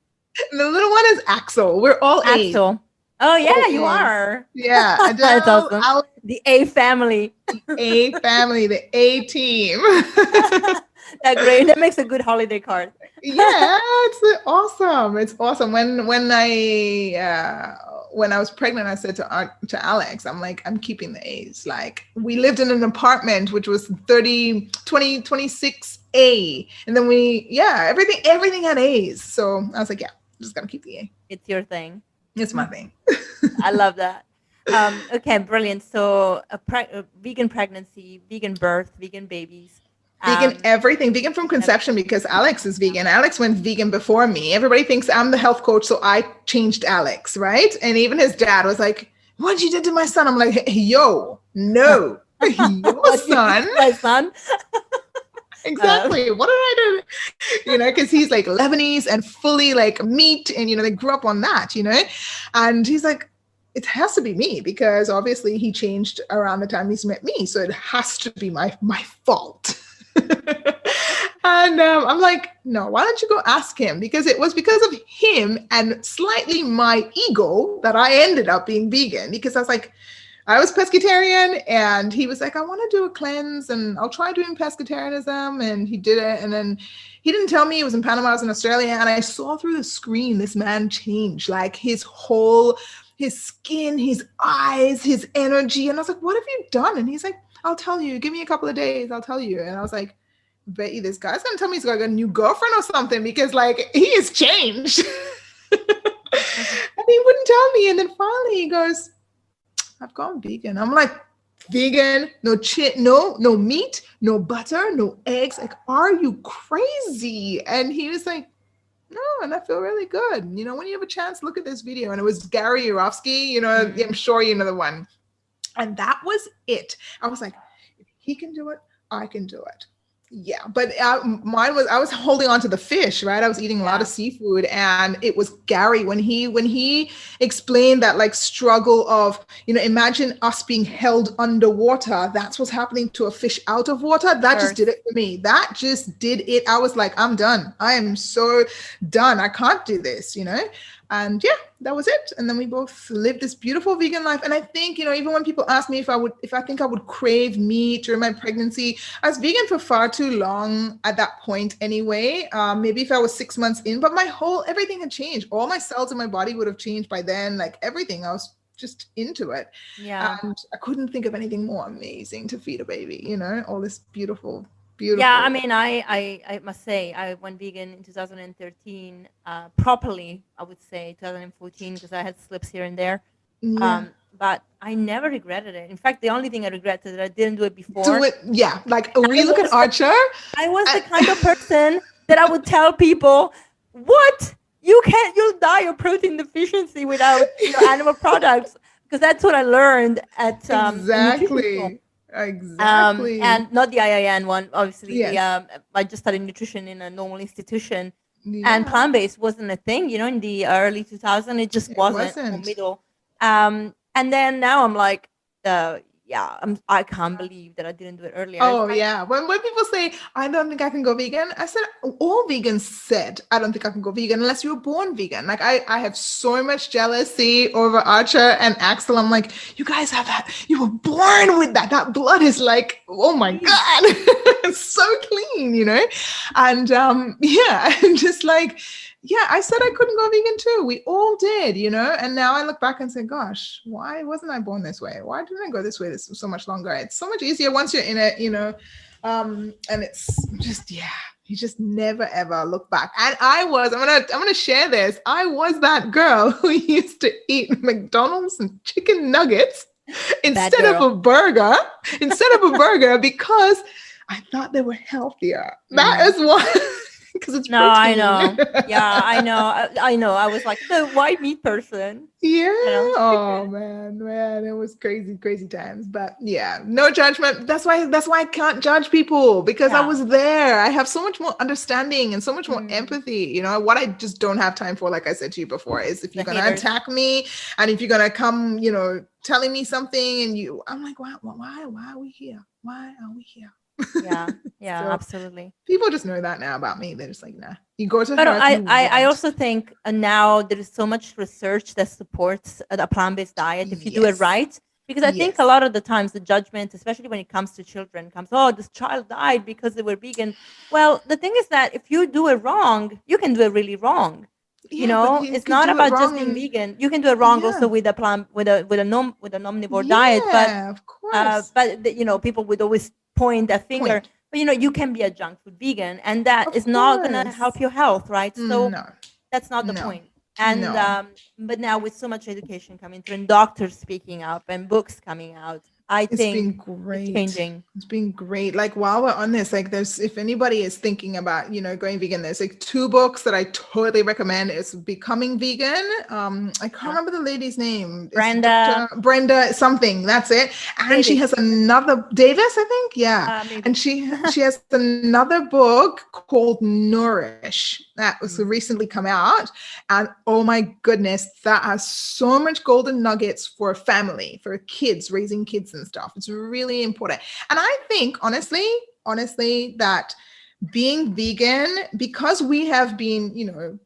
The little one is Axel. We're all Axel. A's. Oh yeah, you are. Yeah, Adele, that's awesome. Alex, the A family. The A family, the A team. That's great. That makes a good holiday card. Yeah, it's awesome. It's awesome. When I was pregnant, I said to Alex, I'm like, I'm keeping the A's. Like we lived in an apartment which was 26A, and then everything had A's. So I was like, yeah, I'm just gonna keep the A. It's your thing. It's my thing. I love that. Okay, brilliant. So a vegan pregnancy, vegan birth, vegan babies. Vegan everything, vegan from conception, because Alex is vegan. Alex went vegan before me. Everybody thinks I'm the health coach, so I changed Alex, right? And even his dad was like, what you did to my son? I'm like, hey, yo, no, your son. My son? Exactly. What did I do? Because he's like Lebanese and fully like meat, and they grew up on that, and he's like, it has to be me because obviously he changed around the time he's met me, so it has to be my fault. And I'm like, no, why don't you go ask him? Because it was because of him and slightly my ego that I ended up being vegan, because I was like, I was pescatarian, and he was like, I want to do a cleanse and I'll try doing pescatarianism. And he did it. And then he didn't tell me he was in Panama, I was in Australia. And I saw through the screen, this man change, like his skin, his eyes, his energy. And I was like, what have you done? And he's like, I'll tell you, give me a couple of days, I'll tell you. And I was like, bet you this guy's going to tell me he's got a new girlfriend or something, because like he has changed. And he wouldn't tell me. And then finally he goes, I've gone vegan. I'm like, vegan, no meat, no butter, no eggs. Like, are you crazy? And he was like, no, and I feel really good. You know, when you have a chance, look at this video. And it was Gary Yourofsky, you know, I'm sure you know the one. And that was it. I was like, if he can do it, I can do it. Yeah, but I was holding on to the fish, right? I was eating a lot of seafood, and it was Gary when he explained that like struggle of, you know, imagine us being held underwater. That's what's happening to a fish out of water. That just did it for me. That just did it. I was like, I'm done. I am so done. I can't do this, you know? And yeah, that was it. And then we both lived this beautiful vegan life. And I think, you know, even when people ask me if I think I would crave meat during my pregnancy, I was vegan for far too long at that point anyway. Maybe if I was 6 months in, but everything had changed. All my cells in my body would have changed by then, like everything. I was just into it. Yeah. And I couldn't think of anything more amazing to feed a baby, you know, all this beautiful. Yeah, I mean, I must say, I went vegan in 2013, properly, I would say 2014, because I had slips here and there. Yeah. But I never regretted it. In fact, the only thing I regretted is that I didn't do it before. Do it, yeah. Like we look at Archer. I was the kind of person that I would tell people, "What? You'll die of protein deficiency without animal products," because that's what I learned at exactly. Exactly. And not the IIN one, obviously. Yes. I just studied nutrition in a normal institution, and plant-based wasn't a thing, you know, in the early 2000s. It just wasn't. In the middle. And then now I'm like, I can't believe that I didn't do it earlier. Oh yeah. When people say, I don't think I can go vegan, I said, all vegans said, I don't think I can go vegan unless you were born vegan. Like I have so much jealousy over Archer and Axel. I'm like, you guys have that. You were born with that. That blood is like, oh my God, it's so clean, you know? And and just like, yeah, I said I couldn't go vegan too. We all did, you know? And now I look back and say, gosh, why wasn't I born this way? Why didn't I go this way so much longer? It's so much easier once you're in it, you know? And it's just, you just never ever look back. And I'm gonna share this. I was that girl who used to eat McDonald's and chicken nuggets instead of a burger, because I thought they were healthier. That is why. Because it's protein. I know. Yeah, I know. I was like the white meat person. Yeah. You know? Oh man, it was crazy times. But yeah, no judgment. That's why I can't judge people, because I was there. I have so much more understanding and so much more empathy. You know, what I just don't have time for, like I said to you before, is if you're gonna attack me and if you're gonna come, you know, telling me something and I'm like, why are we here? Why are we here? Yeah, so absolutely. People just know that now about me. They're just like, nah. You go to. But I also think now there is so much research that supports a plant-based diet if you do it right. Because I think a lot of the times the judgment, especially when it comes to children, comes, oh, this child died because they were vegan. Well, the thing is that if you do it wrong, you can do it really wrong. You know, it's not about just being vegan. You can do it wrong also with a plant, with a omnivore diet. But of course. But you know, people would always point a finger. But you know, you can be a junk food vegan, and that is not gonna help your health, right? So that's not the point. And but now with so much education coming through and doctors speaking up and books coming out, I think it's been great. It's changing. It's been great. Like while we're on this, like if anybody is thinking about, you know, going vegan, there's like 2 books that I totally recommend. It's Becoming Vegan. I can't remember the lady's name. Brenda something. That's it. And Davis. She has another Davis, I think. Yeah. And she has another book called Nourish that was recently come out. And oh my goodness, that has so much golden nuggets for a family, for kids, raising kids and stuff. It's really important. And I think honestly that being vegan, because we have been, you know,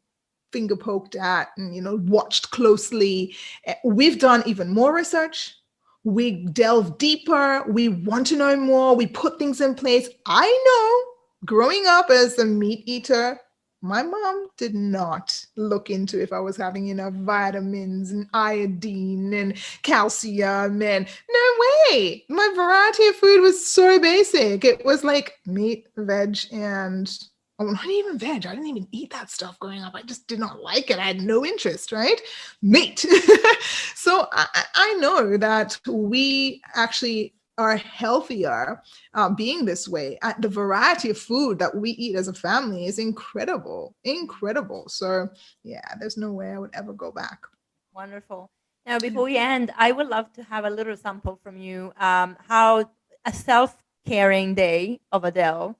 finger poked at and, you know, watched closely, we've done even more research. We delve deeper. We want to know more. We put things in place. I know growing up as a meat eater, my mom did not look into if I was having enough vitamins and iodine and calcium, and no way. My variety of food was so basic. It was like meat, veg, and not even veg. I didn't even eat that stuff growing up. I just did not like it. I had no interest, right? Meat. So I know that we actually are healthier being this way. The variety of food that we eat as a family is incredible, incredible. So yeah, there's no way I would ever go back. Wonderful. Now, Yeah. before we end, I would love to have a little sample from you. How a self-caring day of Adele,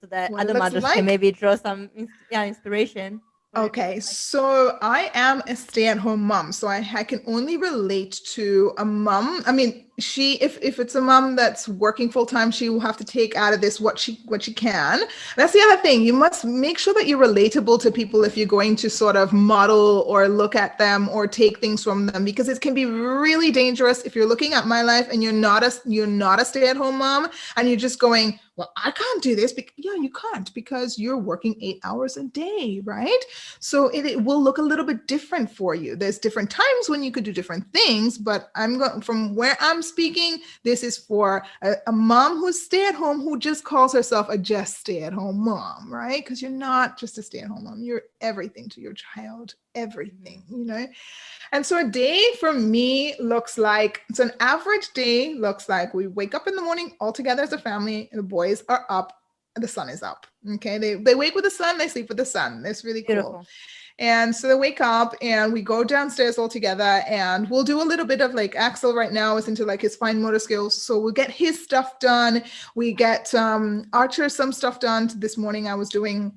so that What it other looks mothers can like. maybe draw some inspiration for it. Okay, so I am a stay-at-home mom, so I can only relate to a mom. I mean, she if it's a mom that's working full time, she will have to take out of this what she can. That's the other thing. You must make sure that you're relatable to people if you're going to sort of model or look at them or take things from them, because it can be really dangerous if you're looking at my life and you're not a stay-at-home mom and you're just going, well, I can't do this. Yeah, you can't, because you're working 8 hours a day, right? So it will look a little bit different for you. There's different times when you could do different things, but I'm going from where I'm speaking. This is for a mom who's stay at home, who just calls herself a just stay at home mom, right? Because you're not just a stay at home mom. You're everything to your child, everything, you know? And so a day for me looks like, it's an average day looks like we wake up in the morning all together as a family, and the boys are up, and the sun is up. Okay. They wake with the sun, they sleep with the sun. It's really cool. Beautiful. And so they wake up and we go downstairs all together, and we'll do a little bit of like, Axel right now is into like his fine motor skills. So we'll get his stuff done. We get Archer some stuff done. This morning I was doing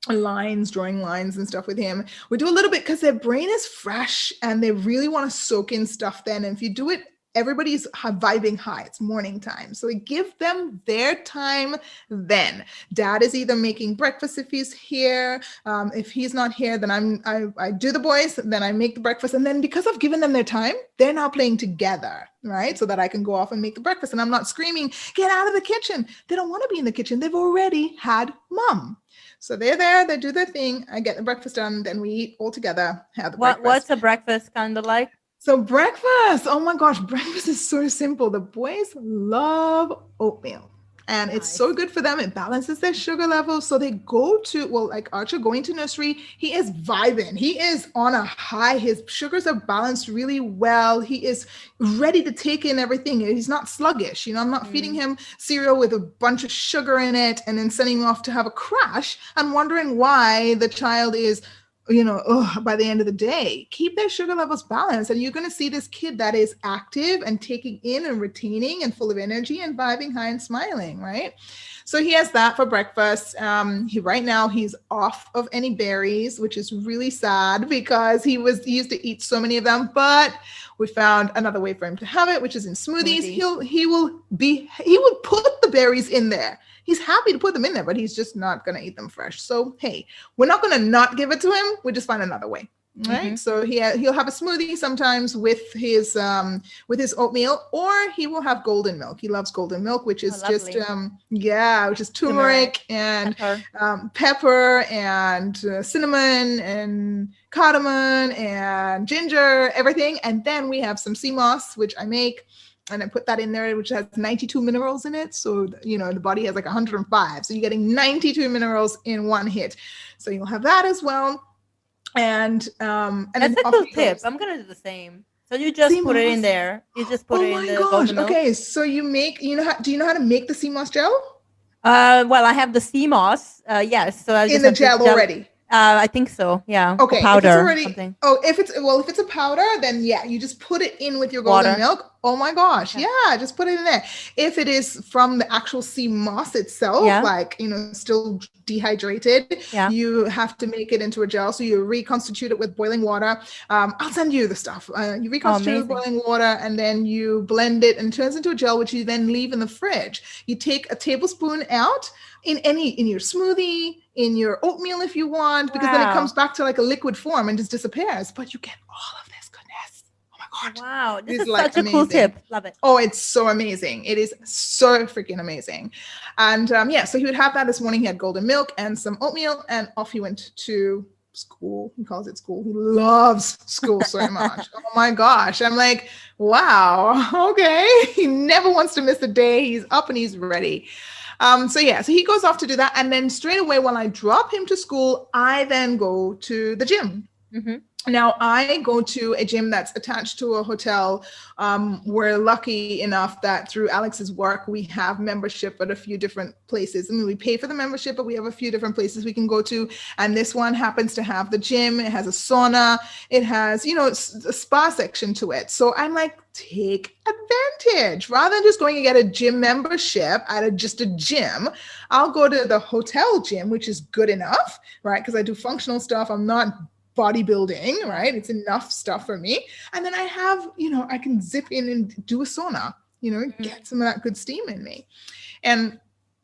drawing lines and stuff with him. We do a little bit because their brain is fresh and they really want to soak in stuff then. And if you do it, everybody's vibing high. It's morning time. So we give them their time then. Dad is either making breakfast if he's here. If he's not here, then I do the boys, then I make the breakfast. And then because I've given them their time, they're now playing together, right? So that I can go off and make the breakfast. And I'm not screaming, get out of the kitchen. They don't want to be in the kitchen. They've already had mom. So they're there, they do their thing. I get the breakfast done, then we eat all together, have the breakfast. What's a breakfast kind of like? So breakfast, oh my gosh, breakfast is so simple. The boys love oatmeal. And it's so good for them. It balances their sugar levels. So they go to, well, like Archer going to nursery, he is vibing. He is on a high. His sugars are balanced really well. He is ready to take in everything. He's not sluggish. You know, I'm not feeding him cereal with a bunch of sugar in it and then sending him off to have a crash and wondering why the child is, you know, by the end of the day. Keep their sugar levels balanced, and you're going to see this kid that is active and taking in and retaining and full of energy and vibing high and smiling, right? So he has that for breakfast. Right now he's off of any berries, which is really sad because he used to eat so many of them, but we found another way for him to have it, which is in smoothies. He will put the berries in there. He's happy to put them in there, but he's just not going to eat them fresh. So, hey, we're not going to not give it to him. We just find another way. Right. So he'll have a smoothie sometimes with his oatmeal, or he will have golden milk. He loves golden milk, which is just which is turmeric and pepper and cinnamon and cardamom and ginger, everything. And then we have some sea moss, which I make. And I put that in there, which has 92 minerals in it. So, you know, the body has like 105. So you're getting 92 minerals in one hit. So you'll have that as well. And that's a cool tip. I'm going to do the same. So you just put it in there. You just put it in the golden milk. Okay. So you make, do you know how to make the sea moss gel? Well, I have the sea moss. Yes. So I just in the gel already. I think so. Yeah. Okay. Powder. If it's already, something. if it's a powder, then yeah, you just put it in with your golden milk. Oh my gosh. Okay. Yeah. Just put it in there. If it is from the actual sea moss itself, like, you know, still dehydrated, you have to make it into a gel. So you reconstitute it with boiling water. I'll send you the stuff. You reconstitute it with boiling water, and then you blend it and it turns into a gel, which you then leave in the fridge. You take a tablespoon out in your smoothie, in your oatmeal if you want, because then it comes back to like a liquid form and just disappears. But you get all of this goodness. Oh my God. Wow. This is like such a cool tip. Love it. Oh, it's so amazing. It is so freaking amazing. And so he would have that this morning. He had golden milk and some oatmeal, and off he went to school. He calls it school. He loves school so much. Oh my gosh. I'm like, wow. Okay. He never wants to miss a day. He's up and he's ready. So he goes off to do that. And then straight away, when I drop him to school, I then go to the gym. Now, I go to a gym that's attached to a hotel. We're lucky enough that through Alex's work, we have membership at a few different places. I mean, we pay for the membership, but we have a few different places we can go to. And this one happens to have the gym. It has a sauna. It has, it's a spa section to it. So I'm like, take advantage. Rather than just going and get a gym membership at just a gym, I'll go to the hotel gym, which is good enough, right? Because I do functional stuff. I'm not bodybuilding, right? It's enough stuff for me. And then I have, I can zip in and do a sauna, get some of that good steam in me. And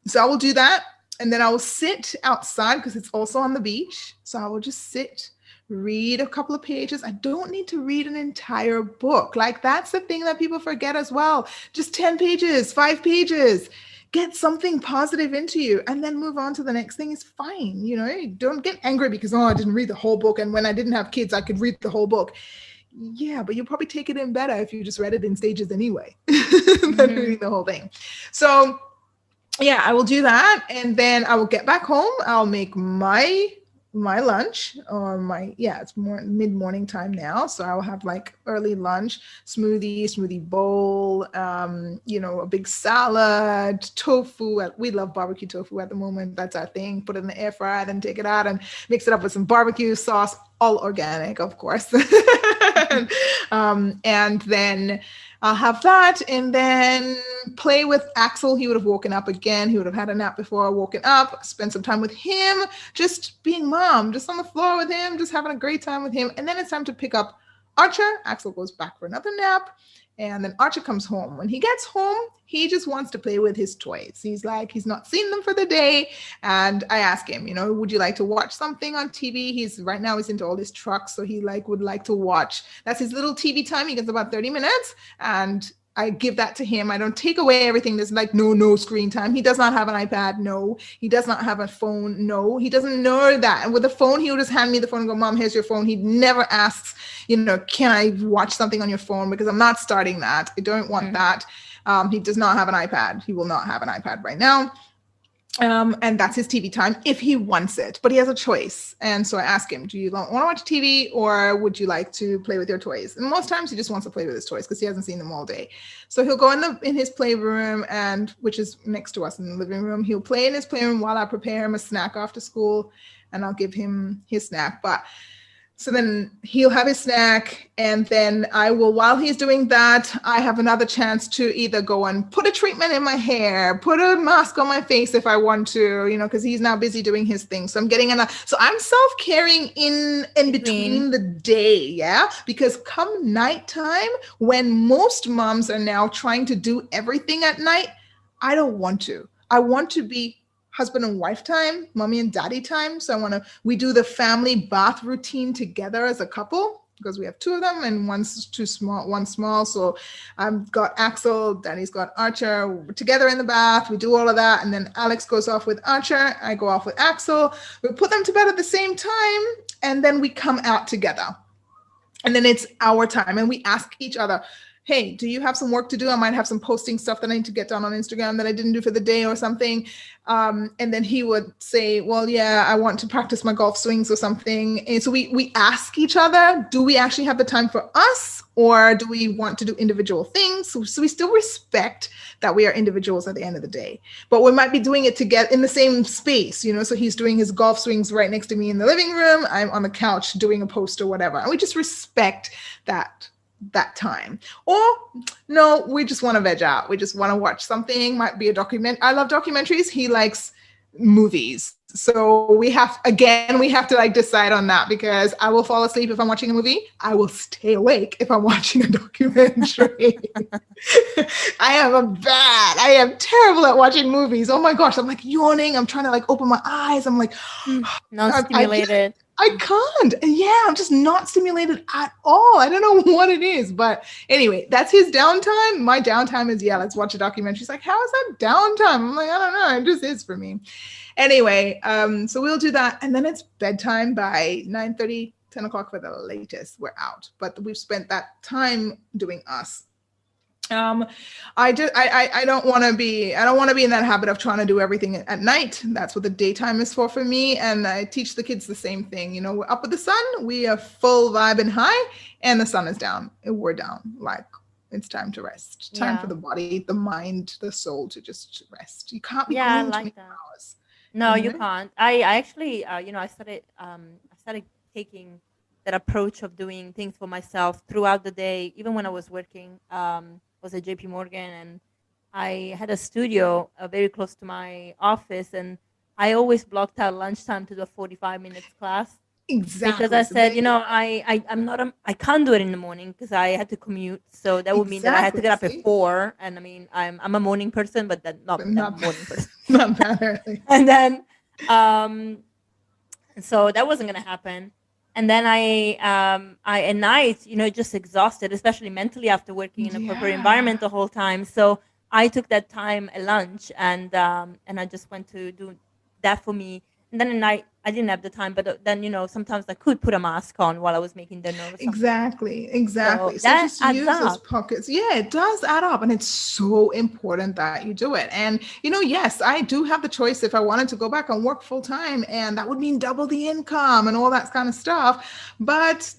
so I will do that. And then I will sit outside because it's also on the beach. So I will just sit, read a couple of pages. I don't need to read an entire book. Like that's the thing that people forget as well. Just 10 pages, 5 pages. Get something positive into you and then move on to the next thing is fine. Don't get angry because, I didn't read the whole book. And when I didn't have kids, I could read the whole book. Yeah, but you'll probably take it in better if you just read it in stages anyway than reading the whole thing. So yeah, I will do that. And then I will get back home. I'll make my lunch or it's more mid-morning time now. So I'll have like early lunch, smoothie bowl, a big salad, tofu. We love barbecue tofu at the moment. That's our thing. Put it in the air fryer, then take it out and mix it up with some barbecue sauce, all organic, of course. And then I'll have that and then play with Axel. He would have woken up again. He would have had a nap before woken up, spend some time with him, just being mom, just on the floor with him, just having a great time with him. And then it's time to pick up Archer. Axel goes back for another nap. And then Archer comes home. When he gets home, he just wants to play with his toys. He's not seen them for the day. And I ask him, would you like to watch something on TV? He's into all his trucks. So he would like to watch. That's his little TV time. He gets about 30 minutes and I give that to him. I don't take away everything. There's no screen time. He does not have an iPad. No, he does not have a phone. No, he doesn't know that. And with a phone, he will just hand me the phone and go, Mom, here's your phone. He never asks, can I watch something on your phone? Because I'm not starting that. I don't want that. He does not have an iPad. He will not have an iPad right now. And that's his TV time if he wants it, but he has a choice. And so I ask him, do you want to watch TV or would you like to play with your toys? And most times he just wants to play with his toys because he hasn't seen them all day. So he'll go in his playroom which is next to us in the living room. He'll play in his playroom while I prepare him a snack after school and I'll give him his snack. So then he'll have his snack and then while he's doing that, I have another chance to either go and put a treatment in my hair, put a mask on my face if I want to, because he's now busy doing his thing. So I'm so I'm self-caring in between the day. Yeah. Because come nighttime, when most moms are now trying to do everything at night, I don't want to. I want to be husband and wife time, mommy and daddy time. So we do the family bath routine together as a couple because we have 2 of them and one's too small, one's small. So I've got Axel, Danny's got Archer. We're together in the bath. We do all of that. And then Alex goes off with Archer. I go off with Axel. We put them to bed at the same time. And then we come out together. And then it's our time. And we ask each other, hey, do you have some work to do? I might have some posting stuff that I need to get done on Instagram that I didn't do for the day or something. And then he would say, well, yeah, I want to practice my golf swings or something. And so we ask each other, do we actually have the time for us or do we want to do individual things? So we still respect that we are individuals at the end of the day, but we might be doing it together in the same space, so he's doing his golf swings right next to me in the living room. I'm on the couch doing a post or whatever. And we just respect that time. Or no, we just want to veg out. We just want to watch something, might be a document. I love documentaries. He likes movies. So we have to decide on that because I will fall asleep if I'm watching a movie. I will stay awake if I'm watching a documentary. I am terrible at watching movies. Oh my gosh. I'm yawning. I'm trying to open my eyes. I'm non-stimulated. I can't. Yeah, I'm just not stimulated at all. I don't know what it is. But anyway, that's his downtime. My downtime is, let's watch a documentary. He's like, how is that downtime? I'm like, I don't know. It just is for me. Anyway, so we'll do that. And then it's bedtime by 9:30, 10 o'clock for the latest. We're out. But we've spent that time doing us. Um, I don't want to be, in that habit of trying to do everything at night. That's what the daytime is for me. And I teach the kids the same thing. You know, we're up with the sun, we are full vibe and high, and the sun is down and we're down. Like, it's time to rest. Time for Yeah. the body, the mind, the soul to just rest. You can't be Yeah, I glued like 24 that. hours, No, you you know? can't. I actually, I started taking that approach of doing things for myself throughout the day, even when I was working. Was at JP Morgan, and I had a studio very close to my office, and I always blocked out lunchtime to do a 45 minutes class because I Exactly. So said, there you I'm not, I can't do it in the morning because I had to commute. So that would mean that I had to exactly. get up at See, 4. And I mean, I'm a morning person, but that but not that not morning person. not that early. And then, um, so that wasn't gonna happen. And then I at night, just exhausted, especially mentally after working in a corporate Yeah. environment the whole time. So I took that time at lunch, and I just went to do that for me. And then at night, I didn't have the time, but then sometimes I could put a mask on while I was making dinner or something. Exactly, So exactly. So that just adds use those up. pockets. Yeah, it does add up. And it's so important that you do it. And, yes, I do have the choice if I wanted to go back and work full time, and that would mean double the income and all that kind of stuff. But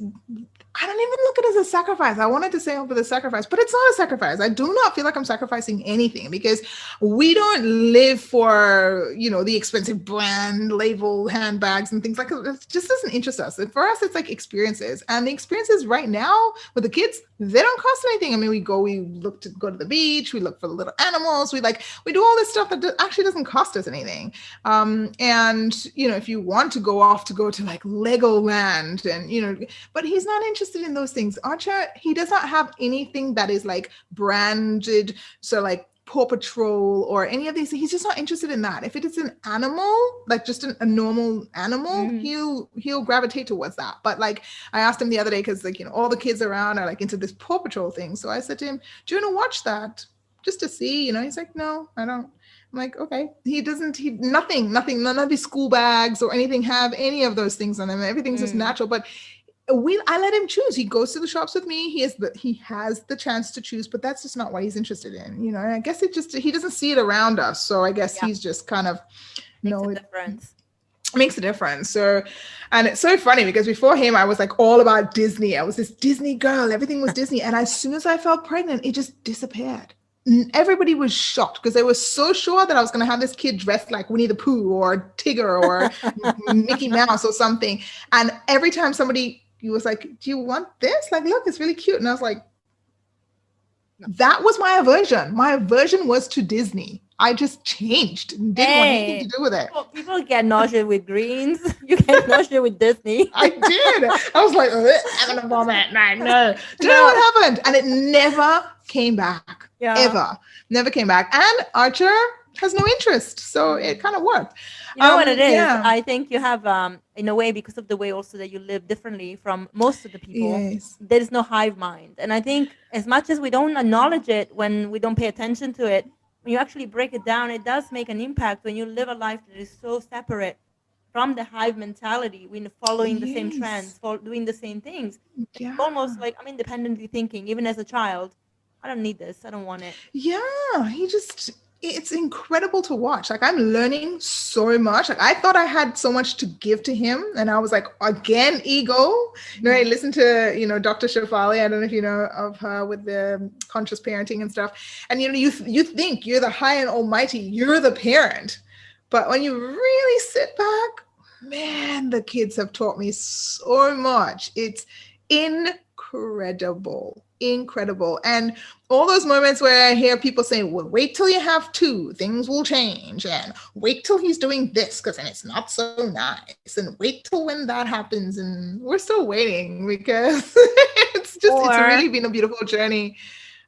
I don't even look at it as a sacrifice. I wanted to say over the sacrifice, but it's not a sacrifice. I do not feel like I'm sacrificing anything because we don't live for, the expensive brand label handbags and things like that. It just doesn't interest us. And for us, it's like experiences. And the experiences right now with the kids, they don't cost anything. I mean, we look to go to the beach, we look for the little animals, we do all this stuff that actually doesn't cost us anything. And if you want to go off to go to like Legoland and but he's not interested in those things. Archer, he does not have anything that is like branded, so like Paw Patrol or any of these. He's just not interested in that. If it is an animal, like just a normal animal, Mm. he'll gravitate towards that. But like I asked him the other day, because like all the kids around are like into this Paw Patrol thing. So I said to him, "Do you want to watch that just to see?" He's like, "No, I don't." I'm like, okay. Nothing, none of his school bags or anything have any of those things on them. Everything's just Mm. natural. But I let him choose. He goes to the shops with me. He has the chance to choose, but that's just not what he's interested in. And I guess he doesn't see it around us. So I guess Yeah, he's just kind of, makes a it difference. makes a difference. So, and it's so funny because before him, I was like all about Disney. I was this Disney girl. Everything was Disney. And as soon as I felt pregnant, it just disappeared. Everybody was shocked because they were so sure that I was going to have this kid dressed like Winnie the Pooh or Tigger or Mickey Mouse or something. And every time somebody was like, "Do you want this? Like, look, it's really cute." And I was like, No. that was my aversion. My aversion was to Disney. I just changed and didn't want anything to Hey, do with it. people get nausea with greens. You get nausea with Disney. I did. I was like, I'm gonna vomit. Like, no. Do you know No. what happened? And it never came back. Yeah. Ever. Never came back. And Archer has no interest. So it Mm. kind of worked. You know what it is? Yeah. I think you have, in a way, because of the way also that you live differently from most of the people, Yes. there is no hive mind. And I think as much as we don't acknowledge it when we don't pay attention to it, when you actually break it down, it does make an impact when you live a life that is so separate from the hive mentality, when following the same trends, Yes. doing the same things. It's Yeah. almost like I'm independently thinking, even as a child. I don't need this. I don't want it. Yeah, it's incredible to watch. Like I'm learning so much. Like I thought I had so much to give to him, and I was like, again, ego. I Mhm. listened to Dr. Shafali. I don't know if you know of her with the conscious parenting and stuff. And you think you're the high and almighty, you're the parent, but when you really sit back, man, the kids have taught me so much. It's incredible. And all those moments where I hear people say, well, wait till you have two, things will change, and wait till he's doing this because then it's not so nice, and wait till when that happens, and we're still waiting because it's Or really been a beautiful journey.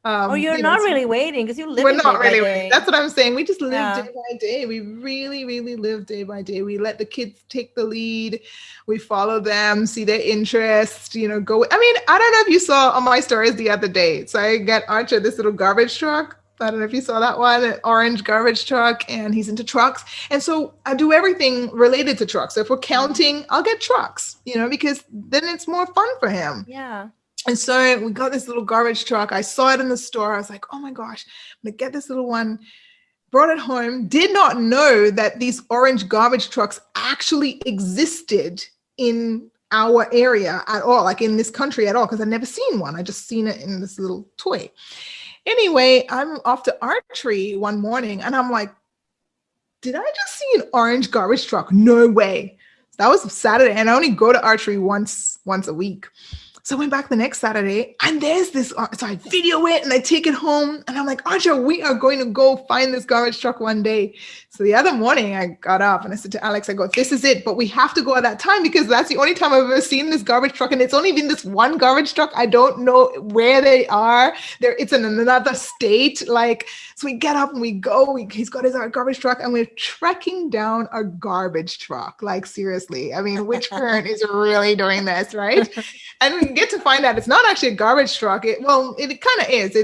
you're not It's really waiting because you're we're living day not by really waiting. That's day. what I'm saying. We just live day Yeah. by day. We really, really live day by day. We let the kids take the lead. We follow them, see their interest, go. I mean, I don't know if you saw on my stories the other day. So I get Archer this little garbage truck. I don't know if you saw that one, an orange garbage truck, and he's into trucks. And so I do everything related to trucks. So if we're Mm. counting, I'll get trucks, because then it's more fun for him. Yeah. And so we got this little garbage truck. I saw it in the store. I was like, oh my gosh, I'm gonna get this little one. Brought it home. Did not know that these orange garbage trucks actually existed in our area at all, like in this country at all, because I'd never seen one. I just seen it in this little toy. Anyway, I'm off to archery one morning and I'm like, did I just see an orange garbage truck? No way. That was Saturday, and I only go to archery once a week. So I went back the next Saturday and there's this, so I video it and I take it home and I'm like, Archer, we are going to go find this garbage truck one day. So the other morning I got up and I said to Alex, I go, this is it, but we have to go at that time because that's the only time I've ever seen this garbage truck. And it's only been this one garbage truck. I don't know where they are. It's in another state. Like, so we get up and we go, he's got his garbage truck and we're trekking down a garbage truck. Like, seriously, I mean, which parent is really doing this, right? And we get to find out it's not actually a garbage truck. It kind of is.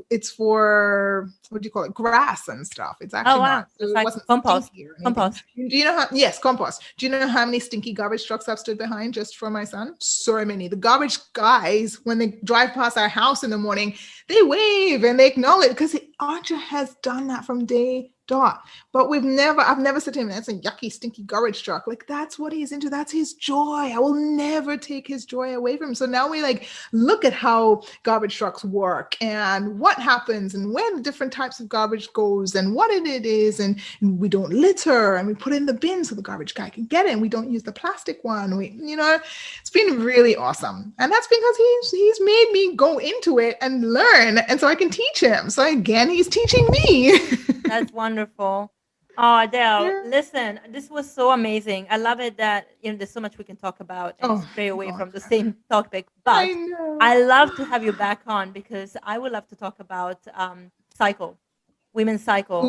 It's for, what do you call it? Grass and stuff. It's actually not. So it's it like wasn't compost. Compost. Do you know how? Yes, compost. Do you know how many stinky garbage trucks I've stood behind just for my son? So many. The garbage guys, when they drive past our house in the morning, they wave and they acknowledge because Archer has done that from day dot. But I've never said to him, that's a yucky, stinky garbage truck. Like, that's what he's into. That's his joy. I will never take his joy away from him. So now we like look at how garbage trucks work and what happens and where the different types of garbage goes and what it is. And we don't litter and we put it in the bin so the garbage guy can get it. And we don't use the plastic one. It's been really awesome. And that's because he's made me go into it and learn. And so I can teach him. So again, he's teaching me. That's wonderful. Oh, Adele, Yeah. listen, this was so amazing. I love it that there's so much we can talk about and stray away God. from the same topic. I But know. I love to have you back on because I would love to talk about cycle, women's cycle,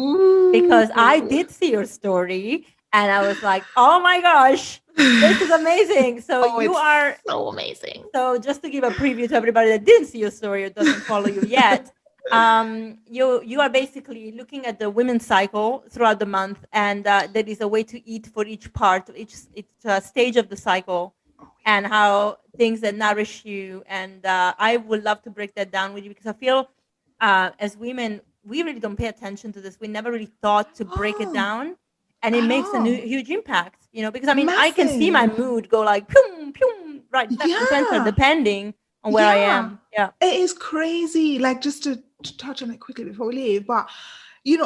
because I Ooh. did see your story and I was like, oh my gosh, this is amazing. So you It's are so amazing. So just to give a preview to everybody that didn't see your story or doesn't follow you yet, you are basically looking at the women's cycle throughout the month, and there is a way to eat for each part, each stage of the cycle, and how things that nourish you. And I would love to break that down with you because I feel as women we really don't pay attention to this. We never really thought to break it down, and it At makes a all. huge impact. Because I mean I can see my Massive. mood go like pum pum right left and center Yeah. depending on where I Yeah. am. Yeah. It is crazy. Like, just to touch on it quickly before we leave, but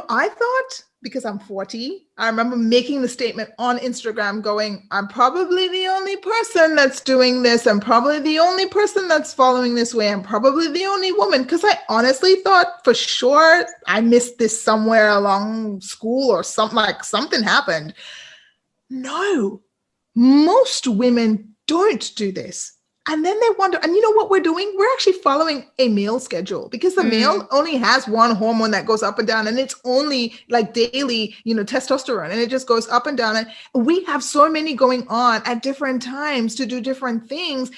I thought, because I'm 40, I remember making the statement on Instagram going, I'm probably the only person that's doing this. I'm probably the only person that's following this way. I'm probably the only woman. Because I honestly thought for sure I missed this somewhere along school or something, like something happened. No, most women don't do this. And then they wonder, and you know what we're doing? We're actually following a male schedule because the male only has one hormone that goes up and down, and it's only like daily, testosterone, and it just goes up and down. And we have so many going on at different times to do different things,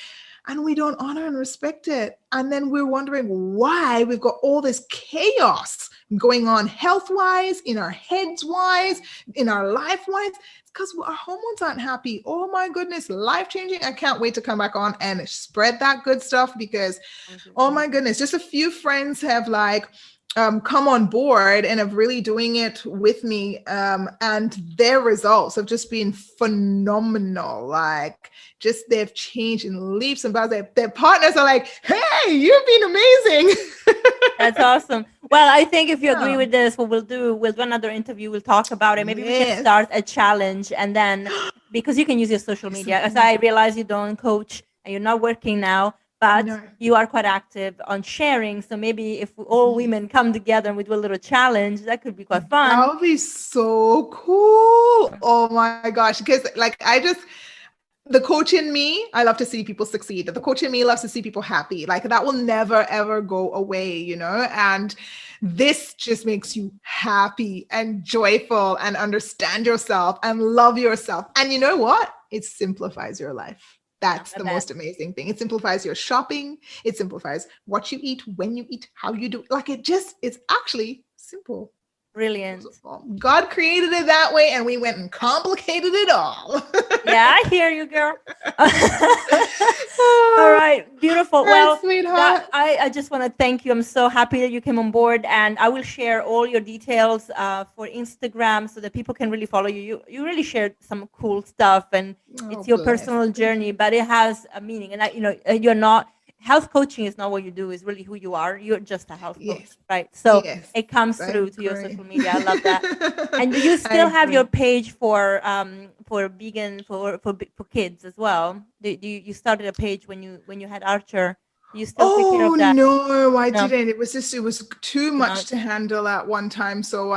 and we don't honor and respect it. And then we're wondering why we've got all this chaos going on health-wise, in our heads-wise, in our life-wise. Because our hormones aren't happy. Oh my goodness, life-changing. I can't wait to come back on and spread that good stuff because, oh my goodness, just a few friends have come on board and have really doing it with me. And their results have just been phenomenal. Like, just they've changed in leaps and bounds. Their partners are like, hey, you've been amazing. That's awesome. Well, I think if you agree with this, what we'll do another interview. We'll talk about it. Maybe we can start a challenge, and then because you can use your social media. As I realize you don't coach and you're not working now, but you are quite active on sharing. So maybe if all women come together and we do a little challenge, that could be quite fun. That would be so cool. Oh my gosh. Because the coach in me, I love to see people succeed. The coach in me loves to see people happy. Like, that will never, ever go away, and this just makes you happy and joyful and understand yourself and love yourself. And you know what? It simplifies your life. That's the most amazing thing. It simplifies your shopping. It simplifies what you eat, when you eat, how you do. Like, it's actually simple. Brilliant. God created it that way, and we went and complicated it all. Yeah, I hear you, girl. All right, beautiful. Well, sweetheart. I just want to thank you. I'm so happy that you came on board, and I will share all your details for Instagram so that people can really follow you. You really shared some cool stuff, and it's your personal journey, but it has a meaning. And you're not health coaching is not what you do; is really who you are. You're just a health coach, right? So it comes through to your social media. I love that. And you still have your page for vegan for kids as well. You started a page when you had Archer. You still take care of that? No, I didn't. It was too much to handle at one time. So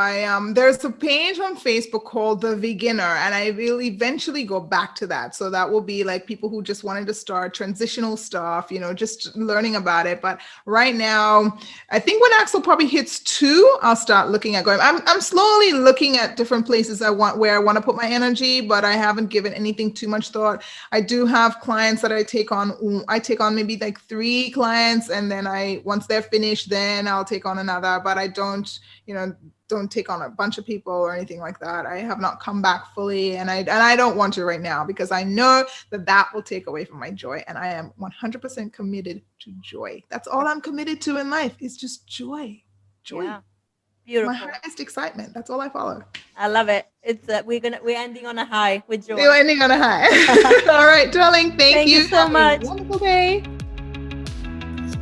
there's a page on Facebook called The Veganer, and I will eventually go back to that. So that will be like people who just wanted to start transitional stuff, just learning about it. But right now, I think when Axel probably hits 2, I'll start looking at going. I'm slowly looking at different places where I want to put my energy, but I haven't given anything too much thought. I do have clients that I take on. I take on maybe like 3 clients, and then once they're finished, then I'll take on another, but I don't take on a bunch of people or anything like that. I have not come back fully, and I don't want to right now, because I know that will take away from my joy, and I am 100% committed to joy. That's all I'm committed to in life, is just joy. Yeah. Beautiful. My highest excitement. That's all I follow. I love it. It's we're ending on a high with joy. We're ending on a high. All right, darling. Thank you so much. Wonderful day.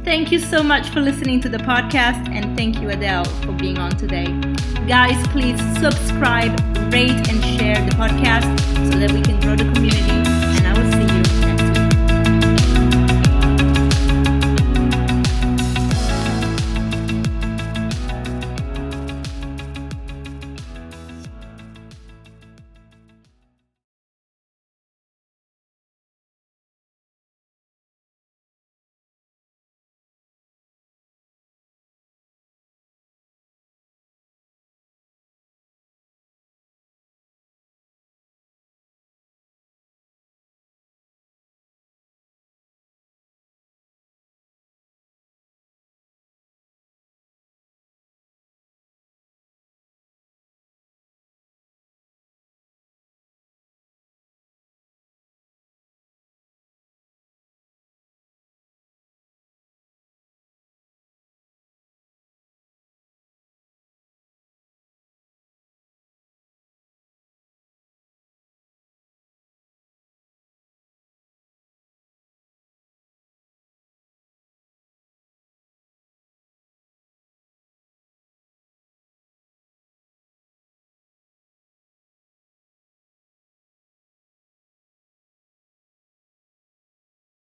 Thank you so much for listening to the podcast, and thank you, Adele, for being on today. Guys, please subscribe, rate, and share the podcast so that we can grow the community, and I will see you